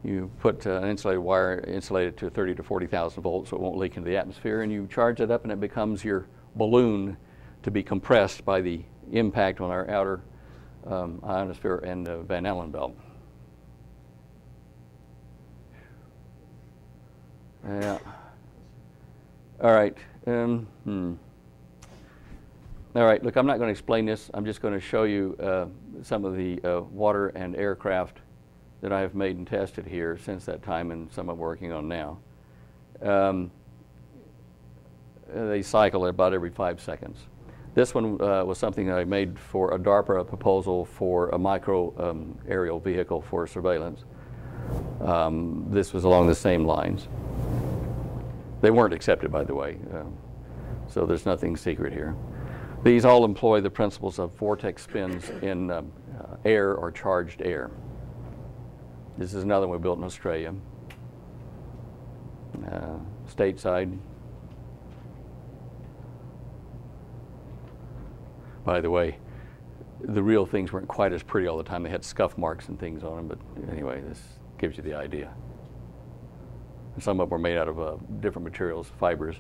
You put an insulated wire, insulate it to 30 to 40,000 volts so it won't leak into the atmosphere, and you charge it up and it becomes your balloon to be compressed by the impact on our outer ionosphere and the Van Allen belt. Yeah. All right. All right, look, I'm not going to explain this. I'm just going to show you some of the water and aircraft that I have made and tested here since that time, and some I'm working on now. They cycle about every 5 seconds. This one was something that I made for a DARPA proposal for a micro aerial vehicle for surveillance. This was along the same lines. They weren't accepted, by the way, so there's nothing secret here. These all employ the principles of vortex spins in air or charged air. This is another one we built in Australia, stateside. By the way, the real things weren't quite as pretty all the time. They had scuff marks and things on them, but anyway, this gives you the idea. And some of them were made out of different materials, fibers,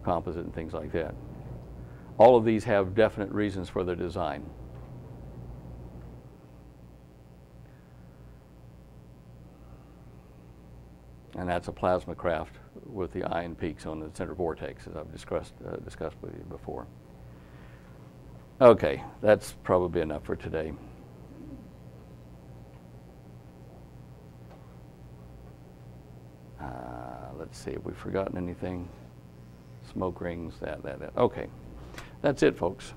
composite, and things like that. All of these have definite reasons for their design. And that's a plasma craft with the ion peaks on the center vortex, as I've discussed with you before. Okay, that's probably enough for today. Let's see, have we forgotten anything? Smoke rings, that. Okay, that's it, folks.